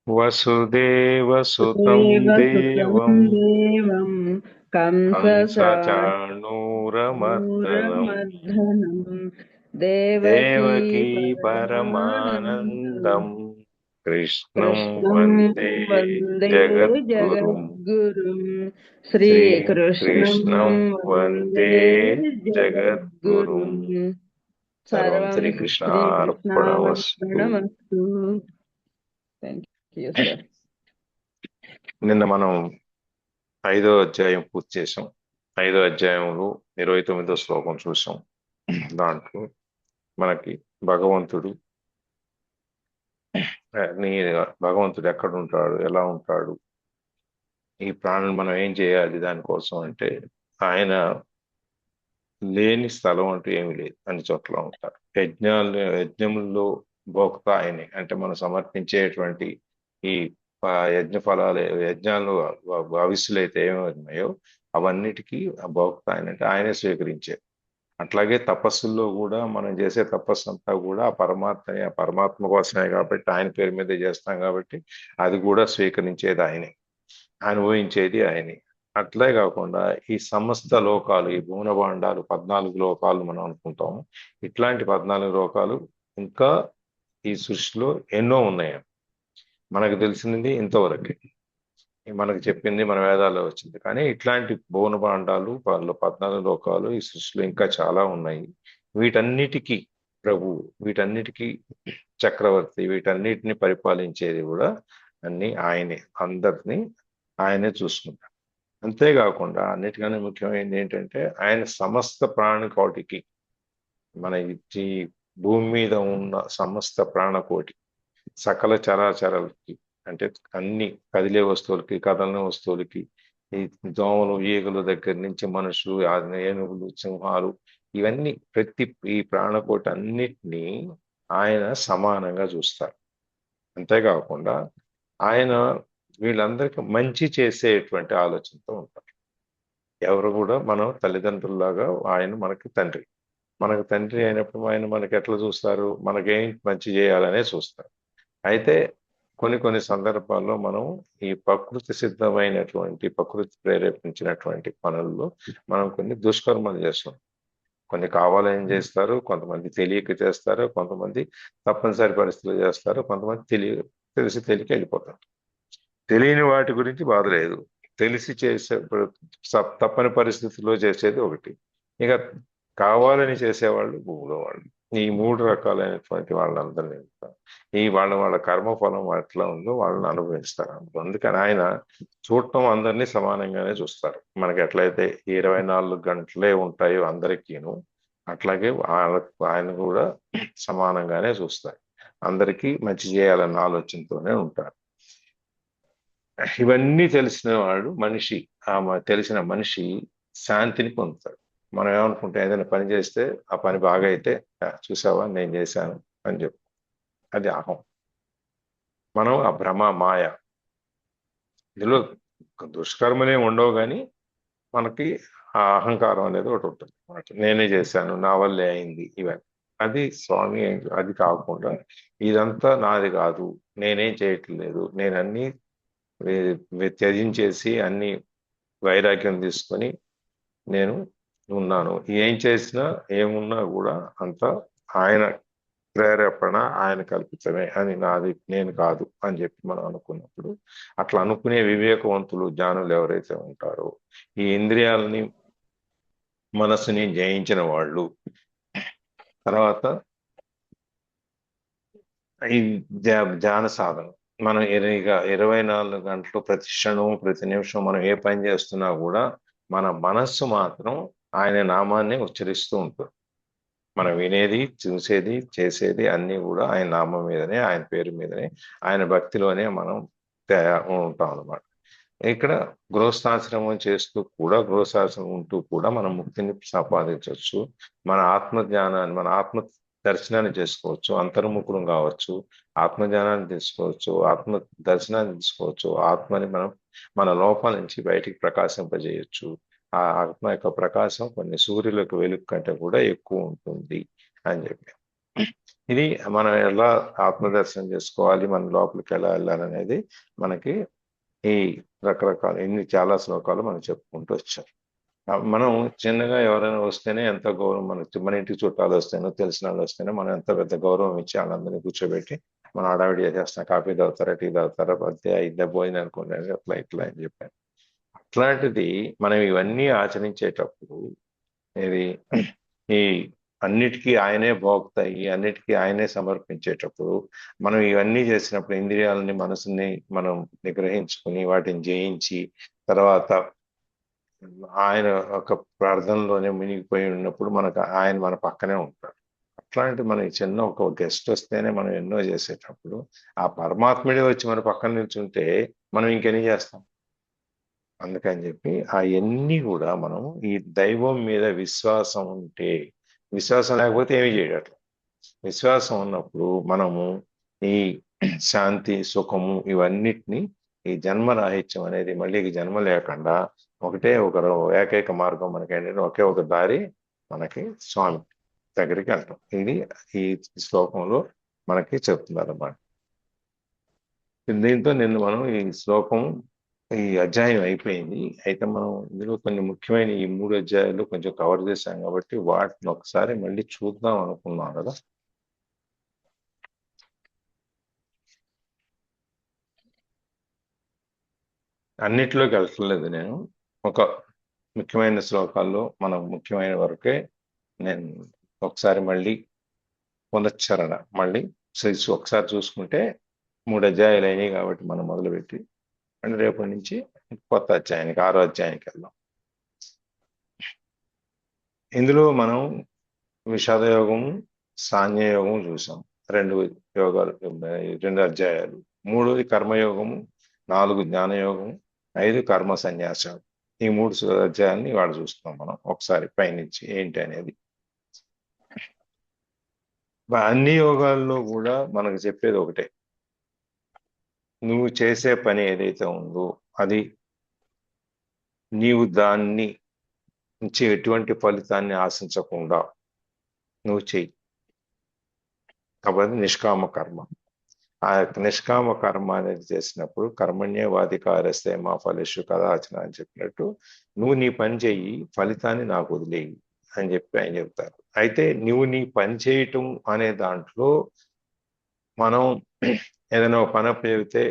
వసుదేవసుతం దేవసుతం దేవం దేవం కంసచాణూరమర్దనం కంసచాణూరమర్దనం దేవకీ దేవకీ పరమానందం పరమానందం కృష్ణం కృష్ణం వందే వందే జగద్గురుం జగద్గురుం శ్రీకృష్ణం శ్రీకృష్ణం వందే వందే జగద్గురుం. జగద్గురుం సర్వం సర్వం శ్రీకృష్ణార్పణమస్తు. శ్రీకృష్ణార్పణమస్తు. Thank you sir. నిన్న మనం 5వ అధ్యాయం పూర్తి చేసాం. 5వ అధ్యాయంలో 29వ శ్లోకం చూసాం. దాంట్లో మనకి భగవంతుడు భగవంతుడు ఎక్కడ ఉంటాడు, ఎలా ఉంటాడు, ఈ ప్రాణం మనం ఏం చేయాలి దానికోసం అంటే ఆయన లేని స్థలం అంటూ ఏమీ లేదు, అన్ని చోట్ల ఉంటారు. యజ్ఞముల్లో భోక్త ఆయనే, అంటే మనం సమర్పించేటువంటి ఈ యజ్ఞ ఫలాలు, యజ్ఞాలు భవిష్యులు అయితే ఏమవుతున్నాయో అవన్నిటికీ ఆ భోక్త ఆయన, అంటే ఆయనే స్వీకరించే. అట్లాగే తపస్సుల్లో కూడా మనం చేసే తపస్సు అంతా కూడా ఆ పరమాత్మ కోసమే కాబట్టి ఆయన పేరు మీద చేస్తాం కాబట్టి అది కూడా స్వీకరించేది ఆయనే, అనుభవించేది ఆయనే. అట్లే కాకుండా ఈ సమస్త లోకాలు, ఈ భువనభాండాలు 14 లోకాలు మనం అనుకుంటాము. ఇట్లాంటి 14 లోకాలు ఇంకా ఈ సృష్టిలో ఎన్నో ఉన్నాయి. మనకు తెలిసినది ఇంతవరకే, మనకు చెప్పింది మన వేదాల్లో వచ్చింది. కానీ ఇట్లాంటి భువనభాండాలు, వాళ్ళు 14 లోకాలు ఈ సృష్టిలో ఇంకా చాలా ఉన్నాయి. వీటన్నిటికీ ప్రభు, వీటన్నిటికీ చక్రవర్తి, వీటన్నిటిని పరిపాలించేది కూడా అన్ని ఆయనే. అందరినీ ఆయనే చూసుకుంటారు. అంతేకాకుండా అన్నిటికన్నా ముఖ్యమైనది ఏంటంటే ఆయన సమస్త ప్రాణికోటికి, మన ఈ భూమి మీద ఉన్న సమస్త ప్రాణకోటి, సకల చరాచరాలకి, అంటే అన్ని కదిలే వస్తువులకి, కదలని వస్తువులకి, ఈ దోమలు ఈగలు దగ్గర నుంచి మనుషులు, ఏనుగులు, సింహాలు, ఇవన్నీ ప్రతి ఈ ప్రాణకోటి అన్నిటినీ ఆయన సమానంగా చూస్తారు. అంతేకాకుండా ఆయన వీళ్ళందరికీ మంచి చేసేటువంటి ఆలోచనతో ఉంటారు. ఎవరు కూడా మనం తల్లిదండ్రుల్లాగా ఆయన మనకి తండ్రి. మనకు తండ్రి అయినప్పుడు ఆయన మనకి ఎట్లా చూస్తారు, మనకేం మంచి చేయాలనే చూస్తారు. అయితే కొన్ని కొన్ని సందర్భాల్లో మనం ఈ ప్రకృతి సిద్ధమైనటువంటి, ప్రకృతి ప్రేరేపించినటువంటి పనుల్లో మనం కొన్ని దుష్కర్మలు చేస్తాం. కొన్ని కావాలని చేస్తారు, కొంతమంది తెలియక చేస్తారు, కొంతమంది తప్పనిసరి పరిస్థితులు చేస్తారు, కొంతమంది తెలిసి వెళ్ళిపోతారు. తెలియని వాటి గురించి బాధ లేదు. తెలిసి చేసే తప్పని పరిస్థితుల్లో చేసేది ఒకటి. ఇక కావాలని చేసేవాళ్ళు భూమిలో వాళ్ళు. ఈ 3 రకాలైనటువంటి వాళ్ళందరినీ వాళ్ళ కర్మఫలం ఎట్లా ఉందో వాళ్ళని అనుభవిస్తారు. అందుకని ఆయన చూడటం అందరినీ సమానంగానే చూస్తారు. మనకి ఎట్లయితే 24 గంటలే ఉంటాయో అందరికీను, అట్లాగే ఆయన కూడా సమానంగానే చూస్తారు. అందరికీ మంచి చేయాలన్న ఆలోచనతోనే ఉంటారు. ఇవన్నీ తెలిసిన వాడు మనిషి, తెలిసిన మనిషి శాంతిని పొందుతాడు. మనం ఏమనుకుంటే ఏదైనా పని చేస్తే ఆ పని బాగా అయితే చూసావా నేను చేశాను అని చెప్పు, అది అహం. మనం ఆ భ్రమ, మాయ, ఇందులో దుష్కర్మలే ఉండవు, కానీ మనకి ఆ అహంకారం అనేది ఒకటి ఉంటుంది. నేనే చేశాను, నా వల్లే అయింది ఇవన్నీ. అది స్వామి, అది కాకుండా ఇదంతా నాది కాదు, నేనేం చేయట్లేదు, నేను అన్ని త్యజించేసి అన్ని వైరాగ్యం తీసుకొని నేను ఉన్నాను. ఏం చేసినా ఏమున్నా కూడా అంతా ఆయన ప్రేరేపణ, ఆయన కల్పితమే, అని నాది నేను కాదు అని చెప్పి మనం అనుకున్నప్పుడు, అట్లా అనుకునే వివేకవంతులు, జ్ఞానులు ఎవరైతే ఉంటారో, ఈ ఇంద్రియాలని, మనస్సుని జయించిన వాళ్ళు, తర్వాత ఈ ధ్యాన సాధన, మనం 24 గంటలు ప్రతి క్షణం ప్రతి నిమిషం మనం ఏ పని చేస్తున్నా కూడా మన మనస్సు మాత్రం ఆయన నామాన్ని ఉచ్చరిస్తూ ఉంటుంది. మనం వినేది, చూసేది, చేసేది అన్నీ కూడా ఆయన నామం మీదనే, ఆయన పేరు మీదనే, ఆయన భక్తిలోనే మనం ఉంటాం అన్నమాట. ఇక్కడ గృహస్థాశ్రమం చేస్తూ కూడా, గృహస్థాశ్రమం ఉంటూ కూడా మనం ముక్తిని సంపాదించవచ్చు. మన ఆత్మ జ్ఞానాన్ని, మన ఆత్మ దర్శనాన్ని చేసుకోవచ్చు, అంతర్ముఖులం కావచ్చు, ఆత్మజ్ఞానాన్ని తీసుకోవచ్చు, ఆత్మ దర్శనాన్ని తీసుకోవచ్చు, ఆత్మని మనం మన లోపల నుంచి బయటికి ప్రకాశింపజేయచ్చు. ఆ ఆత్మ యొక్క ప్రకాశం కొన్ని సూర్యులకు వెలుగు కంటే కూడా ఎక్కువ ఉంటుంది అని చెప్పి. ఇది మనం ఎలా ఆత్మదర్శనం చేసుకోవాలి, మన లోపలికి ఎలా వెళ్ళాలనేది మనకి ఈ రకరకాల చాలా శ్లోకాలు మనం చెప్పుకుంటూ వచ్చాం. మనం చిన్నగా ఎవరైనా వస్తేనే ఎంత గౌరవం, మన ఇంటికి చుట్టాలు వస్తేనో తెలిసిన వాళ్ళు వస్తేనే మనం ఎంత పెద్ద గౌరవం ఇచ్చి వాళ్ళందరినీ కూర్చోబెట్టి మనం హడావిడి చేసేస్తాం. కాఫీ తాగుతారా, టీ తాగుతారా, పడితే అయితే పోయింది అనుకోండి, అట్లా ఇట్లా అని చెప్పాను. అట్లాంటిది మనం ఇవన్నీ ఆచరించేటప్పుడు ఇది ఈ అన్నిటికీ ఆయనే భోక్త, ఈ అన్నిటికీ ఆయనే సమర్పించేటప్పుడు మనం ఇవన్నీ చేసినప్పుడు ఇంద్రియాలని, మనసుని మనం నిగ్రహించుకుని వాటిని జయించి తర్వాత ఆయన ఒక ప్రార్థనలోనే మునిగిపోయి ఉన్నప్పుడు మనకు ఆయన మన పక్కనే ఉంటాడు. అట్లాంటి మన చిన్న ఒక గెస్ట్ వస్తేనే మనం ఎన్నో చేసేటప్పుడు ఆ పరమాత్ముడే వచ్చి మన పక్కన నిల్చుంటే మనం ఇంకెన్ని చేస్తాం. అందుకని చెప్పి అవన్నీ కూడా మనం ఈ దైవం మీద విశ్వాసం ఉంటే, విశ్వాసం లేకపోతే ఏమి చేయటం. విశ్వాసం ఉన్నప్పుడు మనము ఈ శాంతి, సుఖము ఇవన్నిటిని, ఈ జన్మ రాహిత్యం అనేది మళ్ళీ జన్మ లేకుండా ఒకటే ఒక ఏకైక మార్గం మనకి ఏంటంటే ఒకే ఒక దారి మనకి స్వామి దగ్గరికి వెళ్తాం. ఇది ఈ శ్లోకంలో మనకి చెప్తున్నారు అన్నమాట. దీంతో నిన్న మనం ఈ శ్లోకం, ఈ అధ్యాయం అయిపోయింది. అయితే మనం ఇందులో కొన్ని ముఖ్యమైన ఈ 3 అధ్యాయాలు కొంచెం కవర్ చేశాం కాబట్టి వాటిని ఒకసారి మళ్ళీ చూద్దాం అనుకున్నాం కదా. అన్నిట్లోకి వెళ్ళట్లేదు నేను. ఒక ముఖ్యమైన శ్లోకాల్లో మనం ముఖ్యమైన వరకే నేను ఒకసారి మళ్ళీ పునశ్చరణ మళ్ళీ ఒకసారి చూసుకుంటే 3 అధ్యాయాలు అయినాయి కాబట్టి మనం మొదలుపెట్టి అంటే రేపటి నుంచి కొత్త అధ్యాయానికి 6వ అధ్యాయానికి వెళ్దాం. ఇందులో మనం విషాద యోగము, సాంజ్ఞయోగము చూసాం. 2 యోగాలు, 2 అధ్యాయాలు. 3ది కర్మయోగము, 4 జ్ఞానయోగము, 5 కర్మ సన్యాసాలు. ఈ 3 అధ్యాయాలని ఇవాళ చూస్తున్నాం మనం ఒకసారి పైనుంచి ఏంటి అనేది. అన్ని యోగాల్లో కూడా మనకు చెప్పేది ఒకటే, నువ్వు చేసే పని ఏదైతే ఉందో అది నీవు దాన్ని నుంచి ఎటువంటి ఫలితాన్ని ఆశించకుండా నువ్వు చెయ్యి. కాబట్టి నిష్కామ కర్మ. ఆ యొక్క నిష్కామ కర్మ అనేది చేసినప్పుడు కర్మణ్యేవాధికారస్తే మా ఫలేషు కదాచన అని చెప్పినట్టు నువ్వు నీ పని చెయ్యి, ఫలితాన్ని నాకు వదిలేయి అని చెప్పి ఆయన చెప్తారు. అయితే నువ్వు నీ పని చేయటం అనే దాంట్లో మనం ఏదైనా ఒక పని చెబితే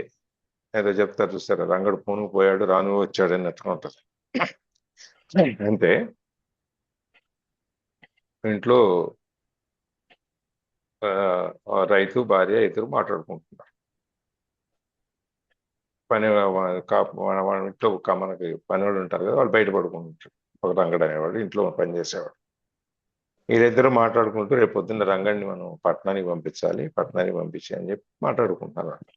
ఏదో చెప్తారు చూస్తారా, రంగడు పూనుకు పోయాడు రాను వచ్చాడు అన్నట్టుగా ఉంటుంది. అంటే ఇంట్లో రైతు భార్య ఇద్దరు మాట్లాడుకుంటున్నారు. పని వాళ్ళ ఇంట్లో మనకి పని వాళ్ళు ఉంటారు కదా, వాళ్ళు బయట పడుకుంటుంటారు. ఒక రంగడు అనేవాడు ఇంట్లో పని చేసేవాడు. వీళ్ళిద్దరూ మాట్లాడుకుంటూ రేపు పొద్దున్న రంగడిని మనం పట్టణానికి పంపించాలి, పట్టణానికి పంపించి అని చెప్పి మాట్లాడుకుంటున్నారు.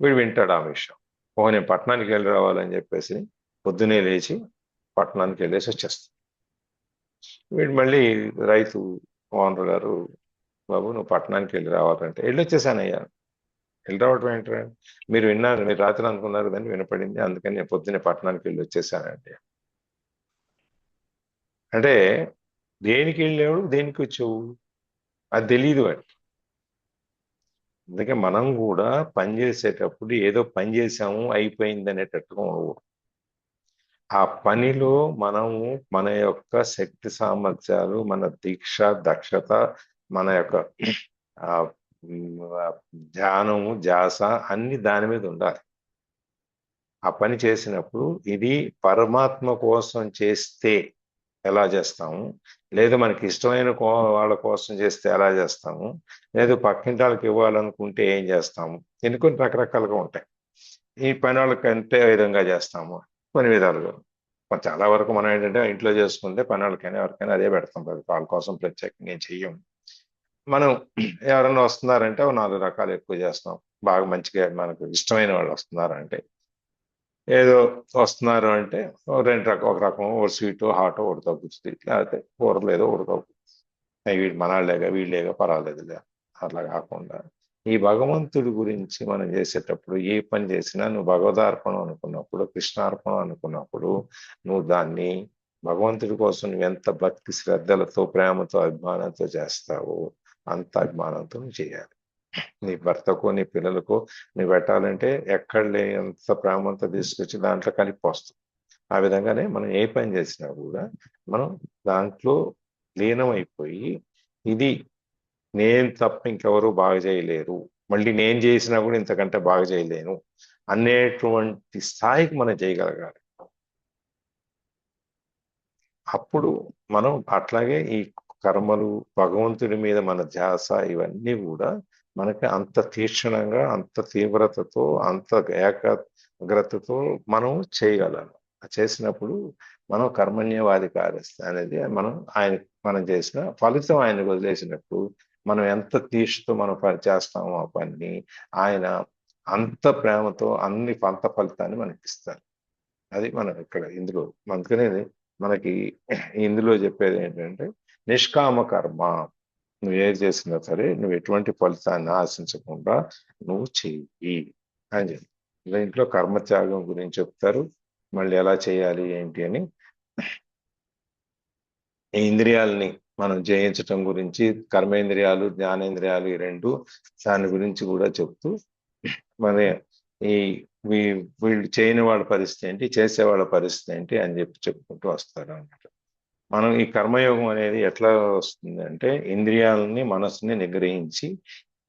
వీడు వింటాడు ఆ విషయం. ఓహో నేను పట్టణానికి వెళ్ళి రావాలని చెప్పేసి పొద్దునే లేచి పట్టణానికి వెళ్ళేసి వచ్చేస్తాడు. వీడు మళ్ళీ రైతు ఓనర్ గారు, బాబు నువ్వు పట్టణానికి వెళ్ళి రావాలంటే వెళ్ళి వచ్చేసానయ్యా. వెళ్ళి రావటం ఏంటంటే మీరు విన్నారు, మీరు రాత్రి అనుకున్నారు కానీ వినపడింది, అందుకని నేను పొద్దున్నే పట్టణానికి వెళ్ళి వచ్చేసానండి. అంటే దేనికి వెళ్ళావు, దేనికి వచ్చావు అది తెలియదు వాడు. అందుకే మనం కూడా పని చేసేటప్పుడు ఏదో పని చేసాము అయిపోయింది అనేటట్టుగా ఉండవు. ఆ పనిలో మనము మన యొక్క శక్తి సామర్థ్యాలు, మన దీక్ష, దక్షత, మన యొక్క ధ్యానము, ధ్యాస అన్ని దాని మీద ఉండాలి. ఆ పని చేసినప్పుడు ఇది పరమాత్మ కోసం చేస్తే ఎలా చేస్తాము, లేదు మనకి ఇష్టమైన వాళ్ళ కోసం చేస్తే ఎలా చేస్తాము, లేదు పక్కింటి వాళ్ళకి ఇవ్వాలనుకుంటే ఏం చేస్తాము, కొన్ని రకరకాలుగా ఉంటాయి. ఈ పని వాళ్ళకంటే విధంగా చేస్తాము, కొన్ని విధాలుగా. చాలా వరకు మనం ఏంటంటే ఇంట్లో చేసుకుంటే పని వాళ్ళకైనా ఎవరికైనా అదే పెడతాం, వాళ్ళ కోసం ప్రత్యేకంగా ఏం చెయ్యం. మనం ఎవరైనా వస్తున్నారంటే 4 రకాలు ఎక్కువ చేస్తాం. బాగా మంచిగా మనకు ఇష్టమైన వాళ్ళు వస్తున్నారంటే, ఏదో వస్తున్నారు అంటే ఒక రకం ఒక స్వీట్ హాట్ ఒకటి తగ్గుతుంది, లేకపోతే కూరలు ఏదో ఒకటి తగ్గుతుంది. వీడు మనాళ్ళేగా వీళ్ళేగా పర్వాలేదులే అట్లా కాకుండా ఈ భగవంతుడి గురించి మనం చేసేటప్పుడు ఏ పని చేసినా నువ్వు భగవదార్పణం అనుకున్నప్పుడు, కృష్ణార్పణం అనుకున్నప్పుడు నువ్వు దాన్ని భగవంతుడి కోసం నువ్వు ఎంత భక్తి శ్రద్ధలతో, ప్రేమతో, అభిమానంతో చేస్తావో అంత అభిమానంతో నువ్వు చేయాలి. నీ భర్తకో నీ పిల్లలకో నువ్వు పెట్టాలంటే ఎక్కడ లేనంత ప్రేమంతా తీసుకొచ్చి దాంట్లో కలిపి ఆ విధంగానే మనం ఏ పని చేసినా కూడా మనం దాంట్లో లీనమైపోయి ఇది నేను తప్ప ఇంకెవరు బాగా చేయలేరు, మళ్ళీ నేను చేసినా కూడా ఇంతకంటే బాగా చేయలేను అనేటువంటి స్థాయికి మనం చేయగలగాలి. అప్పుడు మనం అట్లాగే ఈ కర్మలు, భగవంతుడి మీద మన ధ్యాస ఇవన్నీ కూడా మనకి అంత తీక్షణంగా, అంత తీవ్రతతో, అంత ఏకాగ్రతతో మనం చేయగలం. చేసినప్పుడు మనం కర్మణ్యవాధికారస్త అనేది మనం చేసిన ఫలితం ఆయనకు వదిలేసినప్పుడు మనం ఎంత తీక్షతో మనం చేస్తామో ఆ పని ఆయన అంత ప్రేమతో అంత ఫలితాన్ని మనకి ఇస్తారు. అది మనం ఇక్కడ ఇందులో అందుకనే మనకి ఇందులో చెప్పేది ఏంటంటే నిష్కామ కర్మ. నువ్వు ఏది చేసినా సరే నువ్వు ఎటువంటి ఫలితాన్ని ఆశించకుండా నువ్వు చెయ్యి అని చెప్పి దీంట్లో కర్మత్యాగం గురించి చెప్తారు, మళ్ళీ ఎలా చేయాలి ఏంటి అని. ఈ ఇంద్రియాలని మనం జయించటం గురించి, కర్మేంద్రియాలు జ్ఞానేంద్రియాలు ఈ రెండు దాని గురించి కూడా చెప్తూ మన ఈ వీళ్ళు చేయని వాళ్ళ పరిస్థితి ఏంటి, చేసేవాళ్ళ పరిస్థితి ఏంటి అని చెప్పుకుంటూ వస్తారు అన్నమాట. మనం ఈ కర్మయోగం అనేది ఎట్లా వస్తుందంటే ఇంద్రియాలని మనసుని నిగ్రహించి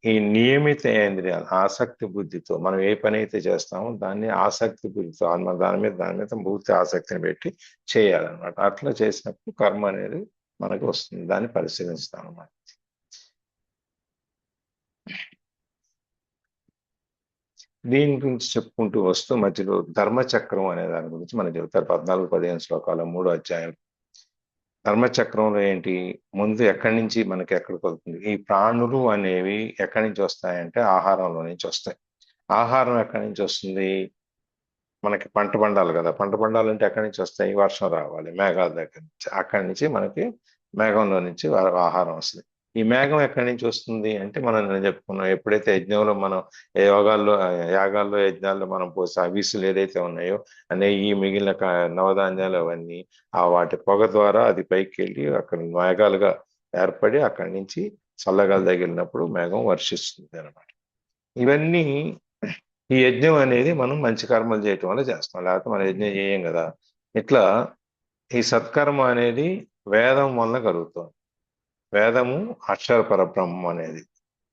ఈ నియమిత ఇంద్రియాలు ఆసక్తి బుద్ధితో మనం ఏ పని అయితే చేస్తామో దాన్ని ఆసక్తి బుద్ధితో దాని మీద పూర్తి ఆసక్తిని పెట్టి చేయాలన్నమాట. అట్లా చేసినప్పుడు కర్మ అనేది మనకు వస్తుంది, దాన్ని పరిశీలిస్తాం అన్నమాట. దీని గురించి చెప్పుకుంటూ వస్తూ మధ్యలో ధర్మచక్రం అనే దాని గురించి మనకు చెబుతారు 14-15 శ్లోకాలు 3వ అధ్యాయం. ధర్మచక్రంలో ఏంటి, ముందు ఎక్కడి నుంచి మనకి ఎక్కడికి వస్తుంది, ఈ ప్రాణులు అనేవి ఎక్కడి నుంచి వస్తాయంటే ఆహారంలో నుంచి వస్తాయి. ఆహారం ఎక్కడి నుంచి వస్తుంది, మనకి పంట పండాలి కదా, పంట పండాలంటే ఎక్కడి నుంచి వస్తాయి, వర్షం రావాలి, మేఘాల దగ్గర నుంచి, అక్కడి నుంచి మనకి మేఘంలో నుంచి ఆహారం వస్తుంది. ఈ మేఘం ఎక్కడి నుంచి వస్తుంది అంటే నేను చెప్పుకున్నాం, ఎప్పుడైతే యజ్ఞంలో మనం యాగాల్లో యజ్ఞాల్లో మనం పోసే అవిసులు ఏదైతే ఉన్నాయో ఈ మిగిలిన నవధాన్యాలు అవన్నీ వాటి పొగ ద్వారా అది పైకి వెళ్ళి అక్కడ మేఘాలుగా ఏర్పడి అక్కడి నుంచి చల్లగాలు తగిలినప్పుడు మేఘం వర్షిస్తుంది అనమాట. ఇవన్నీ ఈ యజ్ఞం అనేది మనం మంచి కర్మలు చేయటం వల్ల చేస్తాం, లేకపోతే మనం యజ్ఞం చేయం కదా. ఇట్లా ఈ సత్కర్మ అనేది వేదం వలన కలుగుతుంది. వేదము అక్షర పరబ్రహ్మం అనేది,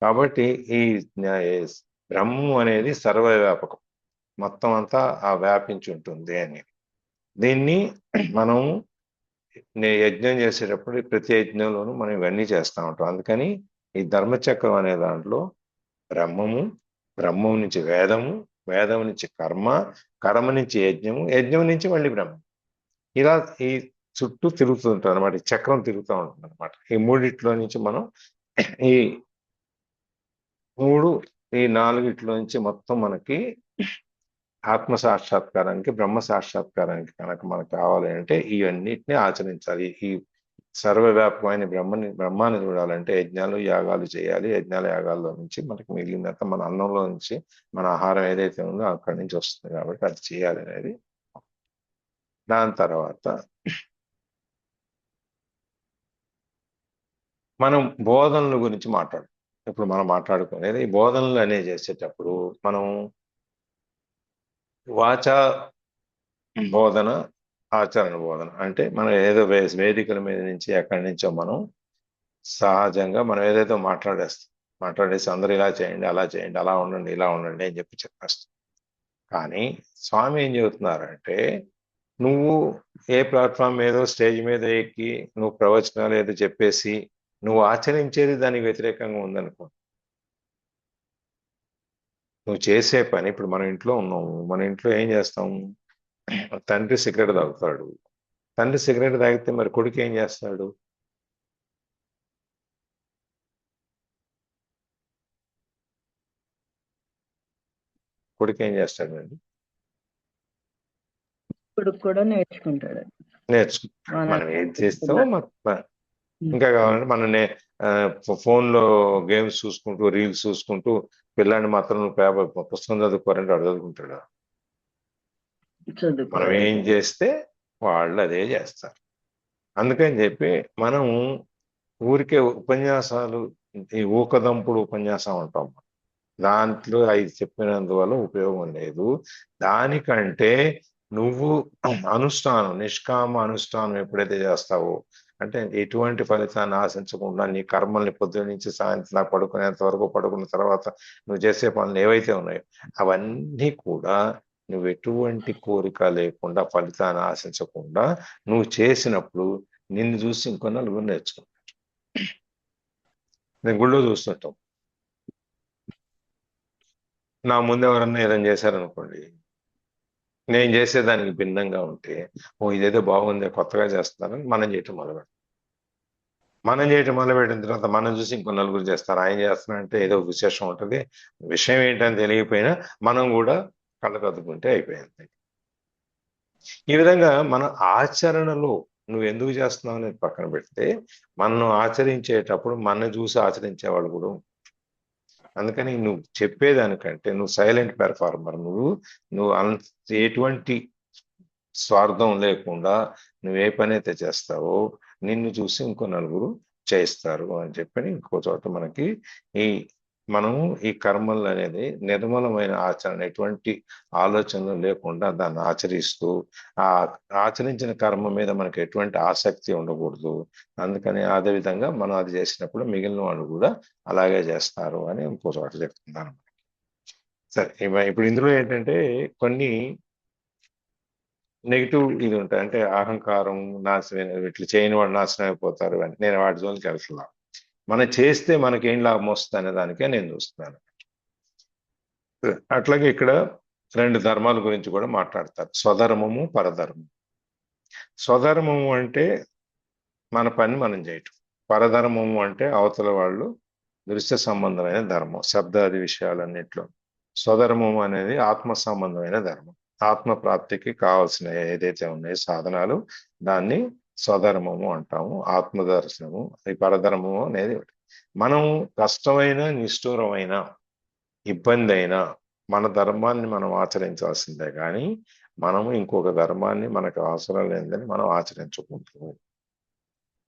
కాబట్టి ఈ బ్రహ్మం అనేది సర్వవ్యాపకం, మొత్తం అంతా వ్యాపించి ఉంటుంది అని. దీన్ని మనం యజ్ఞం చేసేటప్పుడు ప్రతి యజ్ఞంలోనూ మనం ఇవన్నీ చేస్తూ ఉంటాం. అందుకని ఈ ధర్మచక్రం అనే దాంట్లో బ్రహ్మం నుంచి వేదము, వేదం నుంచి కర్మ నుంచి యజ్ఞం నుంచి మళ్ళీ బ్రహ్మం, ఇలా ఈ చుట్టూ తిరుగుతుంటారు అనమాట. ఈ చక్రం తిరుగుతూ ఉంటుంది అనమాట. ఈ మూడిట్లో నుంచి మనం ఈ నాలుగిట్లో నుంచి మొత్తం మనకి ఆత్మ సాక్షాత్కారానికి, బ్రహ్మ సాక్షాత్కారానికి కనుక మనకు కావాలి అంటే ఇవన్నిటిని ఆచరించాలి. ఈ సర్వవ్యాపకమైన బ్రహ్మాన్ని చూడాలంటే యజ్ఞాలు యాగాలు చేయాలి. యజ్ఞాల యాగాల్లో నుంచి మనకి మిగిలినంత మన అన్నంలో నుంచి మన ఆహారం ఏదైతే ఉందో అక్కడి నుంచి వస్తుంది, కాబట్టి అది చేయాలి అనేది. దాని తర్వాత మనం బోధనల గురించి ఇప్పుడు మనం మాట్లాడుకునేది ఈ బోధనలు అనేవి చేసేటప్పుడు మనం వాచా బోధన, ఆచరణ బోధన అంటే మనం ఏదో వేదికల మీద నుంచి ఎక్కడి నుంచో మనం సహజంగా మనం ఏదైతే మాట్లాడేసి అందరూ ఇలా చేయండి, అలా చేయండి, అలా ఉండండి, ఇలా ఉండండి అని చెప్పేస్తాం. కానీ స్వామి ఏం చెబుతున్నారంటే నువ్వు ఏ ప్లాట్ఫామ్ మీదో స్టేజ్ మీద ఎక్కి నువ్వు ప్రవచనాలు ఏదో చెప్పేసి నువ్వు ఆచరించేది దానికి వ్యతిరేకంగా ఉందనుకో, నువ్వు చేసే పని, ఇప్పుడు మన ఇంట్లో ఉన్నాము, మన ఇంట్లో ఏం చేస్తాము, తండ్రి సిగరెట్ తాగుతాడు, తండ్రి సిగరెట్ తాగితే మరి కొడుకు ఏం చేస్తాడు, కొడుకు ఏం చేస్తాడండి, కొడుకు కూడా నేర్చుకుంటాడు. మనం ఏం చేస్తామో ఇంకా కావాలంటే మనం ఫోన్లో గేమ్స్ చూసుకుంటూ రీల్స్ చూసుకుంటూ పిల్లాడిని మాత్రం పేపర్ పుస్తకం చదువుకోరంటే వాడు చదువుకుంటాడు. మనం ఏం చేస్తే వాళ్ళు అదే చేస్తారు. అందుకని చెప్పి మనం ఊరికే ఉపన్యాసాలు ఈ ఊకదంపుడు ఉపన్యాసం అంటాం. దాంట్లో అవి చెప్పినందువల్ల ఉపయోగం లేదు. దానికంటే నువ్వు అనుష్ఠానం, నిష్కామ అనుష్ఠానం ఎప్పుడైతే చేస్తావో, అంటే ఎటువంటి ఫలితాన్ని ఆశించకుండా నీ కర్మల్ని పొద్దున్న నుంచి సాయంత్రం పడుకునేంత వరకు, పడుకున్న తర్వాత నువ్వు చేసే పనులు ఏవైతే ఉన్నాయో అవన్నీ కూడా నువ్వు ఎటువంటి కోరిక లేకుండా, ఫలితాన్ని ఆశించకుండా నువ్వు చేసినప్పుడు నిన్ను చూసి ఇంకో నలుగురు నేర్చుకుంటారు. నేను గుళ్ళో చూస్తుంటాం, నా ముందు ఎవరన్నా ఏదైనా చేశారనుకోండి, నేను చేసేదానికి భిన్నంగా ఉంటే, ఓ ఇదేదో బాగుంది కొత్తగా చేస్తున్నారని మనం చేయటం మొదలుపెడతాం. మనం చేయటం మొదలుపెట్టిన తర్వాత మనం చూసి ఇంకో నలుగురు చేస్తారు. ఆయన చేస్తున్నారంటే ఏదో విశేషం ఉంటుంది. విషయం ఏంటని తెలియకపోయినా మనం కూడా కళ్ళకు అద్దుకుంటే అయిపోయింది. ఈ విధంగా మన ఆచరణలో నువ్వు ఎందుకు చేస్తున్నావు అనేది పక్కన పెడితే, మనం ఆచరించేటప్పుడు మన చూసి ఆచరించే వాళ్ళు కూడా ఉంటారు. అందుకని నువ్వు చెప్పేదానికంటే నువ్వు సైలెంట్ పెర్ఫార్మర్, నువ్వు ఎటువంటి స్వార్థం లేకుండా నువ్వు ఏ పని అయితే చేస్తావో నిన్ను చూసి ఇంకో నలుగురు చేయిస్తారు అని చెప్పని ఇంకో చోట మనకి ఈ మనము ఈ కర్మలు అనేది నిర్మలమైన ఆచరణ, ఎటువంటి ఆలోచనలు లేకుండా దాన్ని ఆచరిస్తూ ఆ ఆచరించిన కర్మ మీద మనకి ఎటువంటి ఆసక్తి ఉండకూడదు. అందుకని అదే విధంగా మనం అది చేసినప్పుడు మిగిలిన వాళ్ళు కూడా అలాగే చేస్తారు అని ఇంకో చోట చెప్తున్నాను. సరే, ఇప్పుడు ఇందులో ఏంటంటే కొన్ని నెగిటివ్ ఇది ఉంటాయి. అంటే అహంకారం నాశనం, ఇట్లా చేయని వాడు నాశనం అయిపోతారు అని నేను వాటి జోలికి వెళ్తున్నా. మనం చేస్తే మనకి ఏం లాభం వస్తుంది అనే దానికే నేను చూస్తున్నాను. అట్లాగే ఇక్కడ రెండు ధర్మాల గురించి కూడా మాట్లాడతారు, స్వధర్మము, పరధర్మం. స్వధర్మము అంటే మన పని మనం చేయటం. పరధర్మము అంటే అవతల వాళ్ళు దృశ్య సంబంధమైన ధర్మం, శబ్దాది విషయాలన్నిట్లో. స్వధర్మం అనేది ఆత్మ సంబంధమైన ధర్మం. ఆత్మ ప్రాప్తికి కావాల్సిన ఏదైతే ఉన్నాయో సాధనాలు, దాన్ని స్వధర్మము అంటాము. ఆత్మ దర్శనము, ఈ పరధర్మము అనేది మనం కష్టమైన, నిష్ఠూరమైన, ఇబ్బంది అయినా మన ధర్మాన్ని మనం ఆచరించాల్సిందే కానీ మనము ఇంకొక ధర్మాన్ని మనకు అవసరం లేదని మనం ఆచరించుకుంటాము.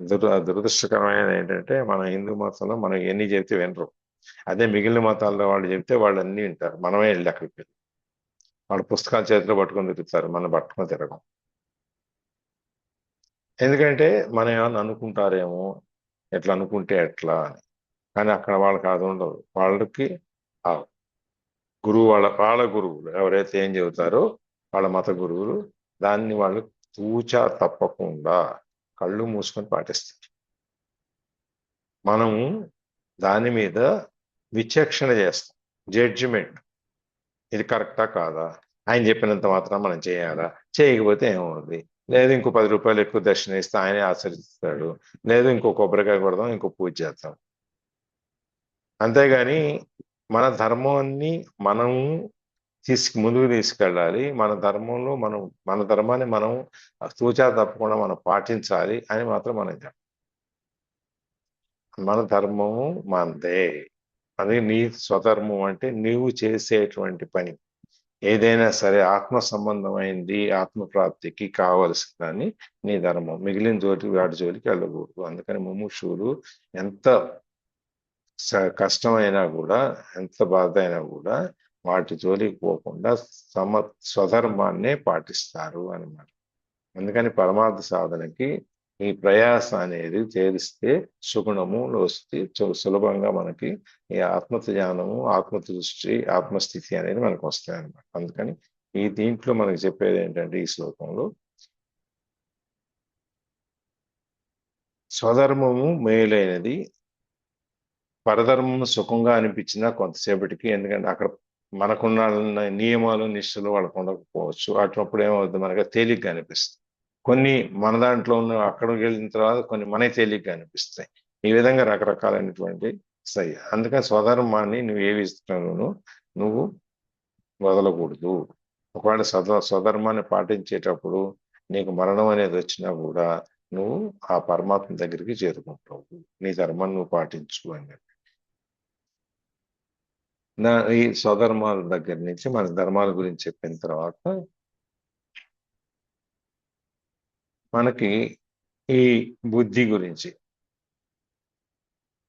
దురదృష్టకరమైన ఏంటంటే మన హిందూ మతంలో మనం ఎన్ని చెబితే వినరు. అదే మిగిలిన మతాల్లో వాళ్ళు చెబితే వాళ్ళు అన్ని వింటారు. మనమే వెళ్ళి అక్కడికి వెళ్ళి వాళ్ళ పుస్తకాలు చేతిలో పట్టుకొని తిరుగుతారు, మనం పట్టుకొని తిరగం. ఎందుకంటే మనం ఏమన్నా అనుకుంటారేమో, ఎట్లా అనుకుంటే ఎట్లా అని. కానీ అక్కడ వాళ్ళకి అది ఉండదు. వాళ్ళకి ఆ గురువు, వాళ్ళ గురువులు ఎవరైతే ఏం చెబుతారో వాళ్ళ మత గురువులు దాన్ని వాళ్ళు తూచా తప్పకుండా కళ్ళు మూసుకొని పాటిస్తారు. మనము దాని మీద విచక్షణ చేస్తాం, జడ్జిమెంట్. ఇది కరెక్టా కాదా, ఆయన చెప్పినంత మాత్రం మనం చేయాలా, చేయకపోతే ఏమవుతుంది, లేదు ఇంకో 10 రూపాయలు ఎక్కువ దర్శనం ఇస్తే ఆయనే ఆచరిస్తాడు, లేదు ఇంకో కొబ్బరికాయ కొడదాం, ఇంకో పూజ చేద్దాం. అంతేగాని మన ధర్మాన్ని మనము ముందుకు తీసుకెళ్ళాలి, మన ధర్మంలో మన ధర్మాన్ని మనం తూచా తప్పకుండా మనం పాటించాలి అని మాత్రం మనం చెప్పాలి. మన ధర్మము మనదే. అది నీ స్వధర్మం అంటే నీవు చేసేటువంటి పని ఏదైనా సరే ఆత్మ సంబంధమైంది, ఆత్మ ప్రాప్తికి కావలసిందని నీ ధర్మం. మిగిలిన వాటి జోలికి వెళ్ళకూడదు. అందుకని ముముక్షువులు ఎంత కష్టమైనా కూడా, ఎంత బాధ అయినా కూడా వాటి జోలికి పోకుండా స్వధర్మాన్నే పాటిస్తారు అన్నమాట. అందుకని పరమార్థ సాధనకి ఈ ప్రయాస అనేది చేరిస్తే సుగుణము వస్తే సులభంగా మనకి ఈ ఆత్మజ్ఞానము, ఆత్మదృష్టి, ఆత్మస్థితి అనేది మనకు వస్తాయి అన్నమాట. అందుకని ఈ దీంట్లో మనకి చెప్పేది ఏంటంటే ఈ శ్లోకంలో స్వధర్మము మేలైనది, పరధర్మము సుఖంగా అనిపించినా కొంతసేపటికి. ఎందుకంటే అక్కడ మనకున్న నియమాలు, నిష్ఠలు వాళ్ళకు ఉండకపోవచ్చు. అటుప్పుడు ఏమవుతుంది, మనకి తేలిగ్గా అనిపిస్తుంది. కొన్ని మన దాంట్లో ఉన్న అక్కడికి వెళ్ళిన తర్వాత కొన్ని మనకి తేలిగ్గా అనిపిస్తాయి. ఈ విధంగా రకరకాలైనటువంటి సై. అందుకని స్వధర్మాన్ని నువ్వు ఏ విధంగానూ నువ్వు వదలకూడదు. ఒకవేళ స్వధర్మాన్ని పాటించేటప్పుడు నీకు మరణం అనేది వచ్చినా కూడా నువ్వు ఆ పరమాత్మ దగ్గరికి చేరుకుంటావు, నీ ధర్మాన్ని నువ్వు పాటించు అని. ఈ స్వధర్మాల దగ్గర నుంచి మన ధర్మాల గురించి చెప్పిన తర్వాత మనకి ఈ బుద్ధి గురించి,